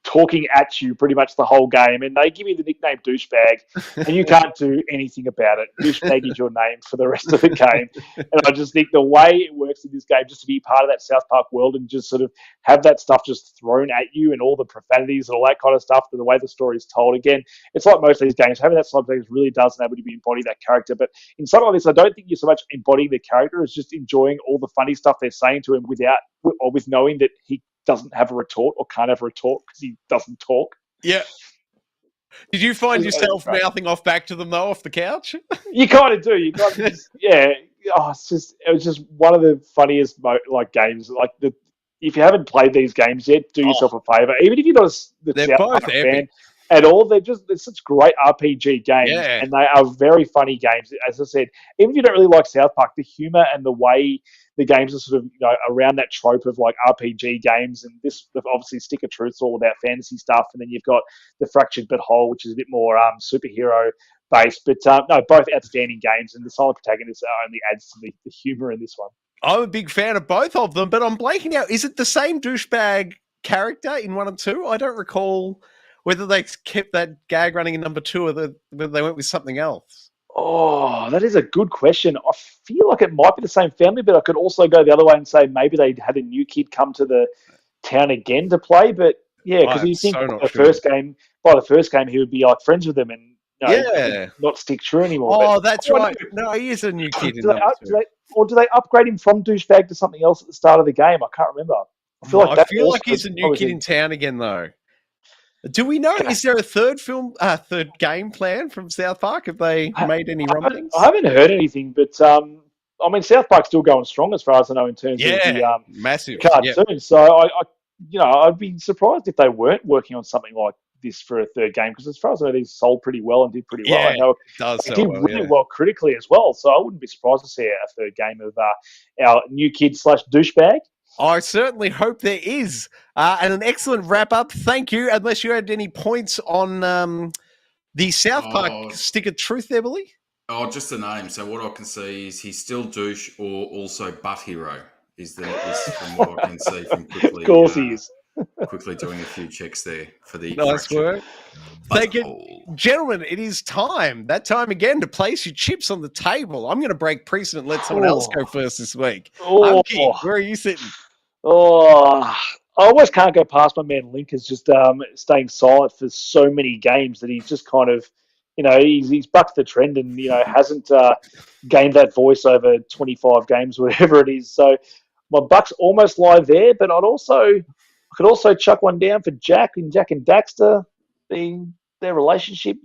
talking at you pretty much the whole game, and they give you the nickname Douchebag, and you can't do anything about it. Douchebag is your name for the rest of the game. And I just think the way it works in this game, just to be part of that South Park world and just sort of have that stuff just thrown at you and all the profanities and all that kind of stuff, and the way the story is told. Again, it's like most of these games, having that side of things really does enable you to embody that character. But in something like this, I don't think you're so much embodying the character as just enjoying all the funny stuff they're saying to him with knowing that he doesn't have a retort or can't have a retort because he doesn't talk. Yeah. Did you find yourself mouthing off back to them though off the couch? You kind of do. You kind of yeah. Oh, it was just one of the funniest games. If you haven't played these games yet, do yourself a favor. Even if you're not the South Park fan at all, they're such great RPG games, and they are very funny games. As I said, even if you don't really like South Park, the humor and the way the games are sort of around that trope of like RPG games, and this obviously Stick of Truth's all about fantasy stuff, and then you've got the Fractured But Whole, which is a bit more superhero based. But no, both outstanding games, and the silent protagonist only adds to the humor in this one. I'm a big fan of both of them, but I'm blanking out. Is it the same douchebag character in 1 and 2? I don't recall whether they kept that gag running in number 2 or whether they went with something else. Oh, that is a good question. I feel like it might be the same family, but I could also go the other way and say maybe they had a new kid come to the town again to play. But yeah, because I'm you think so not the sure. by the first game he would be like friends with them and Yeah. not stick true anymore. Oh, But that's right. No, he is a new kid in do they, number 2. do they upgrade him from douchebag to something else at the start of the game? I can't remember. I feel like I that feel also like he's a new was kid in town again, though. Do we know? Is there a third game plan from South Park? Have they made any rumblings? I haven't heard anything, but I mean, South Park's still going strong as far as I know in terms of the massive cartoon. Yep. So I'd be surprised if they weren't working on something like this for a third game, because as far as I know, these sold pretty well and did pretty well. I know they did really well critically as well. So I wouldn't be surprised to see a third game of our new kid / douchebag. I certainly hope there is. And an excellent wrap up. Thank you. Unless you had any points on the South Park stick of truth there, Billy? Oh, just the name. So what I can see is he's still douche or also butt hero is from what I can see from quickly. Of course he is. Quickly doing a few checks there for the nice work. Thank you. Gentlemen, it is time. That time again to place your chips on the table. I'm going to break precedent and let someone else go first this week. Geek, where are you sitting? I always can't go past my man Link is just staying silent for so many games that he's just kind of, he's bucked the trend and, hasn't gained that voice over 25 games, whatever it is. So my bucks almost lie there, but I could also chuck one down for Jack and Daxter, their relationship.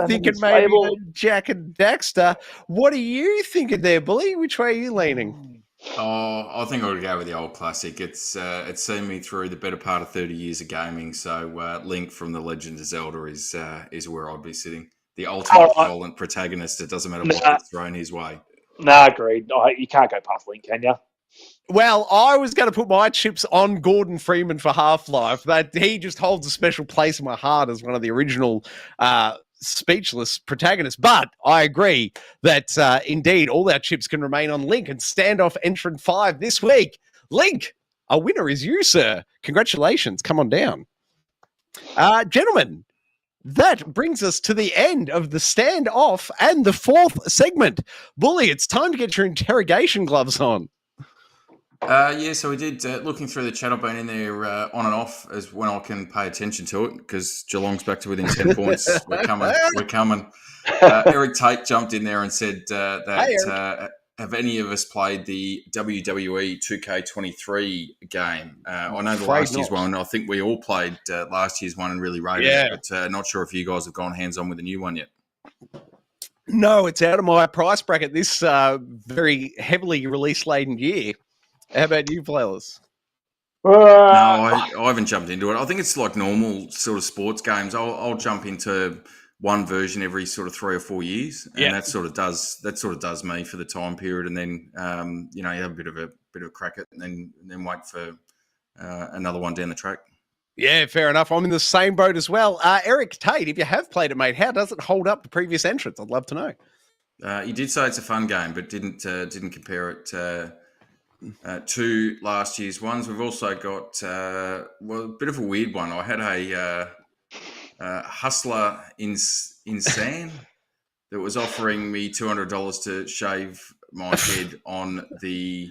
Thinking maybe Jack and Daxter. What are you thinking there, Bully? Which way are you leaning? Oh, I think I would go with the old classic. It's seen me through the better part of 30 years of gaming. So Link from The Legend of Zelda is where I'd be sitting. The ultimate violent protagonist. It doesn't matter what gets thrown his way. Nah, agreed. You can't go past Link, can you? Well, I was going to put my chips on Gordon Freeman for Half-Life. That he just holds a special place in my heart as one of the original speechless protagonists. But I agree that indeed all our chips can remain on Link and Standoff entrant 5 this week. Link, a winner is you, sir. Congratulations. Come on down. Gentlemen, that brings us to the end of the Standoff and the 4th segment. Bully, it's time to get your interrogation gloves on. So we did, looking through the chat, I've been in there on and off as when I can pay attention to it because Geelong's back to within 10 points. We're coming. Eric Tate jumped in there and said that have any of us played the WWE 2K23 game? I know the last year's one. I think we all played last year's one and really rated it, but not sure if you guys have gone hands-on with the new one yet. No, it's out of my price bracket this very heavily release-laden year. How about you, players? No, I haven't jumped into it. I think it's like normal sort of sports games. I'll jump into one version every sort of 3 or 4 years, and that sort of does me for the time period. And then you have a bit of a crack at, it, and then wait for another one down the track. Yeah, fair enough. I'm in the same boat as well. Eric Tate, if you have played it, mate, how does it hold up to previous entrants? I'd love to know. You did say it's a fun game, but didn't compare it to last year's ones. We've also got a bit of a weird one. I had a hustler insane that was offering me $200 to shave my head on the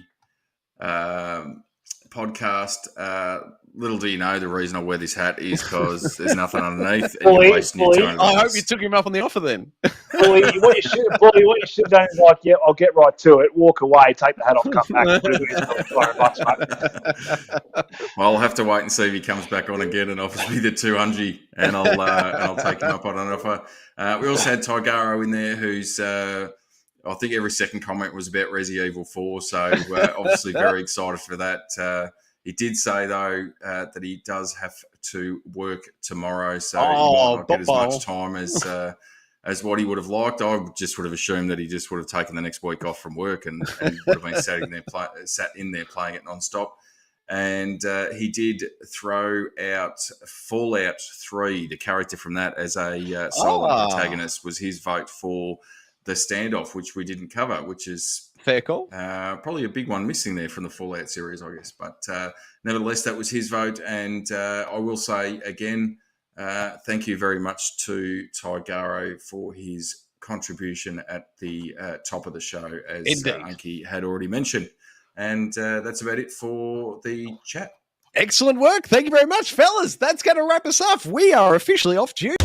podcast. Little do you know, the reason I wear this hat is because there's nothing underneath. And you're wasting your $200. I hope you took him up on the offer then. Bully, what you should have done is like, yeah, I'll get right to it. Walk away, take the hat off, come back. $200, well, I'll have to wait and see if he comes back on again and offers me the 200, and I'll take him up on an offer. We also had Tigaro in there, who's I think every second comment was about Resi Evil 4, so obviously very excited for that. He did say, though, that he does have to work tomorrow, so he might not get as much time as what he would have liked. I just would have assumed that he just would have taken the next week off from work and would have been sat in there playing it nonstop. And he did throw out Fallout 3, the character from that, as a solo protagonist, was his vote for the Standoff, which we didn't cover, which is fair call. Probably a big one missing there from the Fallout series, I guess. But nevertheless, that was his vote. And I will say again, Thank you very much to Tigaro for his contribution at the top of the show, as Unky had already mentioned. And that's about it for the chat. Excellent work. Thank you very much, fellas. That's going to wrap us up. We are officially off duty.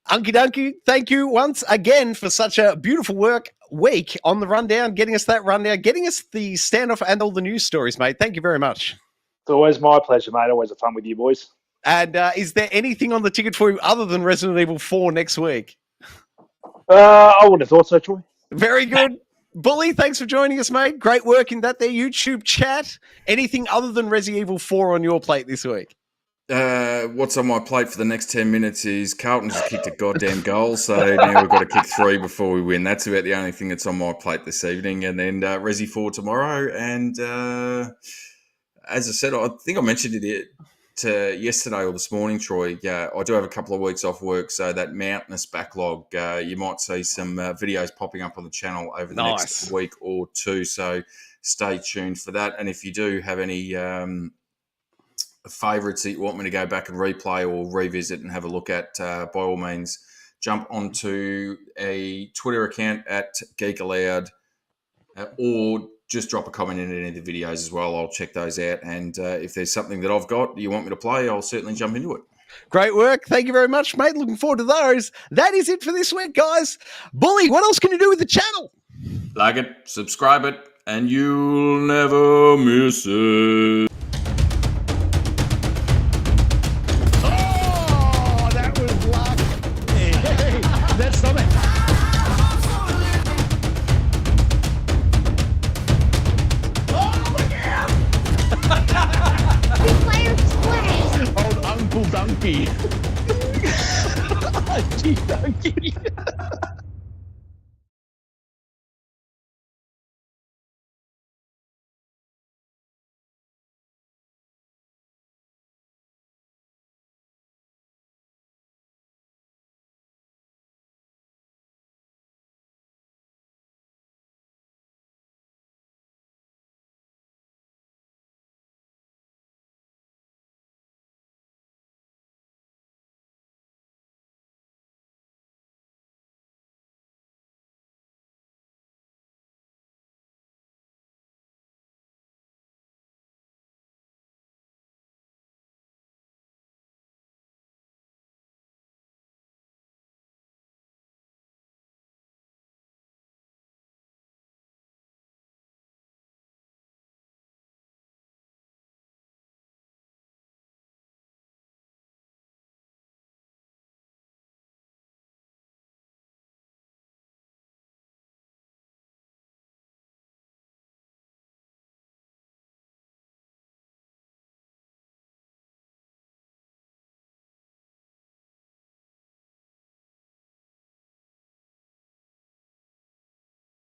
Unky Dunky, thank you once again for such a beautiful week on the rundown, getting us that rundown, getting us the standoff and all the news stories, mate. Thank you very much. It's always my pleasure, mate. Always a fun with you boys. And is there anything on the ticket for you other than Resident Evil 4 next week? I wouldn't have thought so, Troy. Very good. Bully, thanks for joining us, mate. Great work in that there YouTube chat. Anything other than Resident Evil 4 on your plate this week? What's on my plate for the next 10 minutes is Carlton just kicked a goddamn goal, so now we've got to kick 3 before we win. That's about the only thing that's on my plate this evening. And then Resi 4 tomorrow. And as I said, I think I mentioned it yesterday or this morning, Troy. I do have a couple of weeks off work, so that mountainous backlog, you might see some videos popping up on the channel over the next week or two. So stay tuned for that. And if you do have any favourites that you want me to go back and replay or revisit and have a look at, by all means, jump onto a Twitter account at Geek Aloud, or just drop a comment in any of the videos as well. I'll check those out. And if there's something that I've got you want me to play, I'll certainly jump into it. Great work. Thank you very much, mate. Looking forward to those. That is it for this week, guys. Bully, what else can you do with the channel? Like it, subscribe it, and you'll never miss it.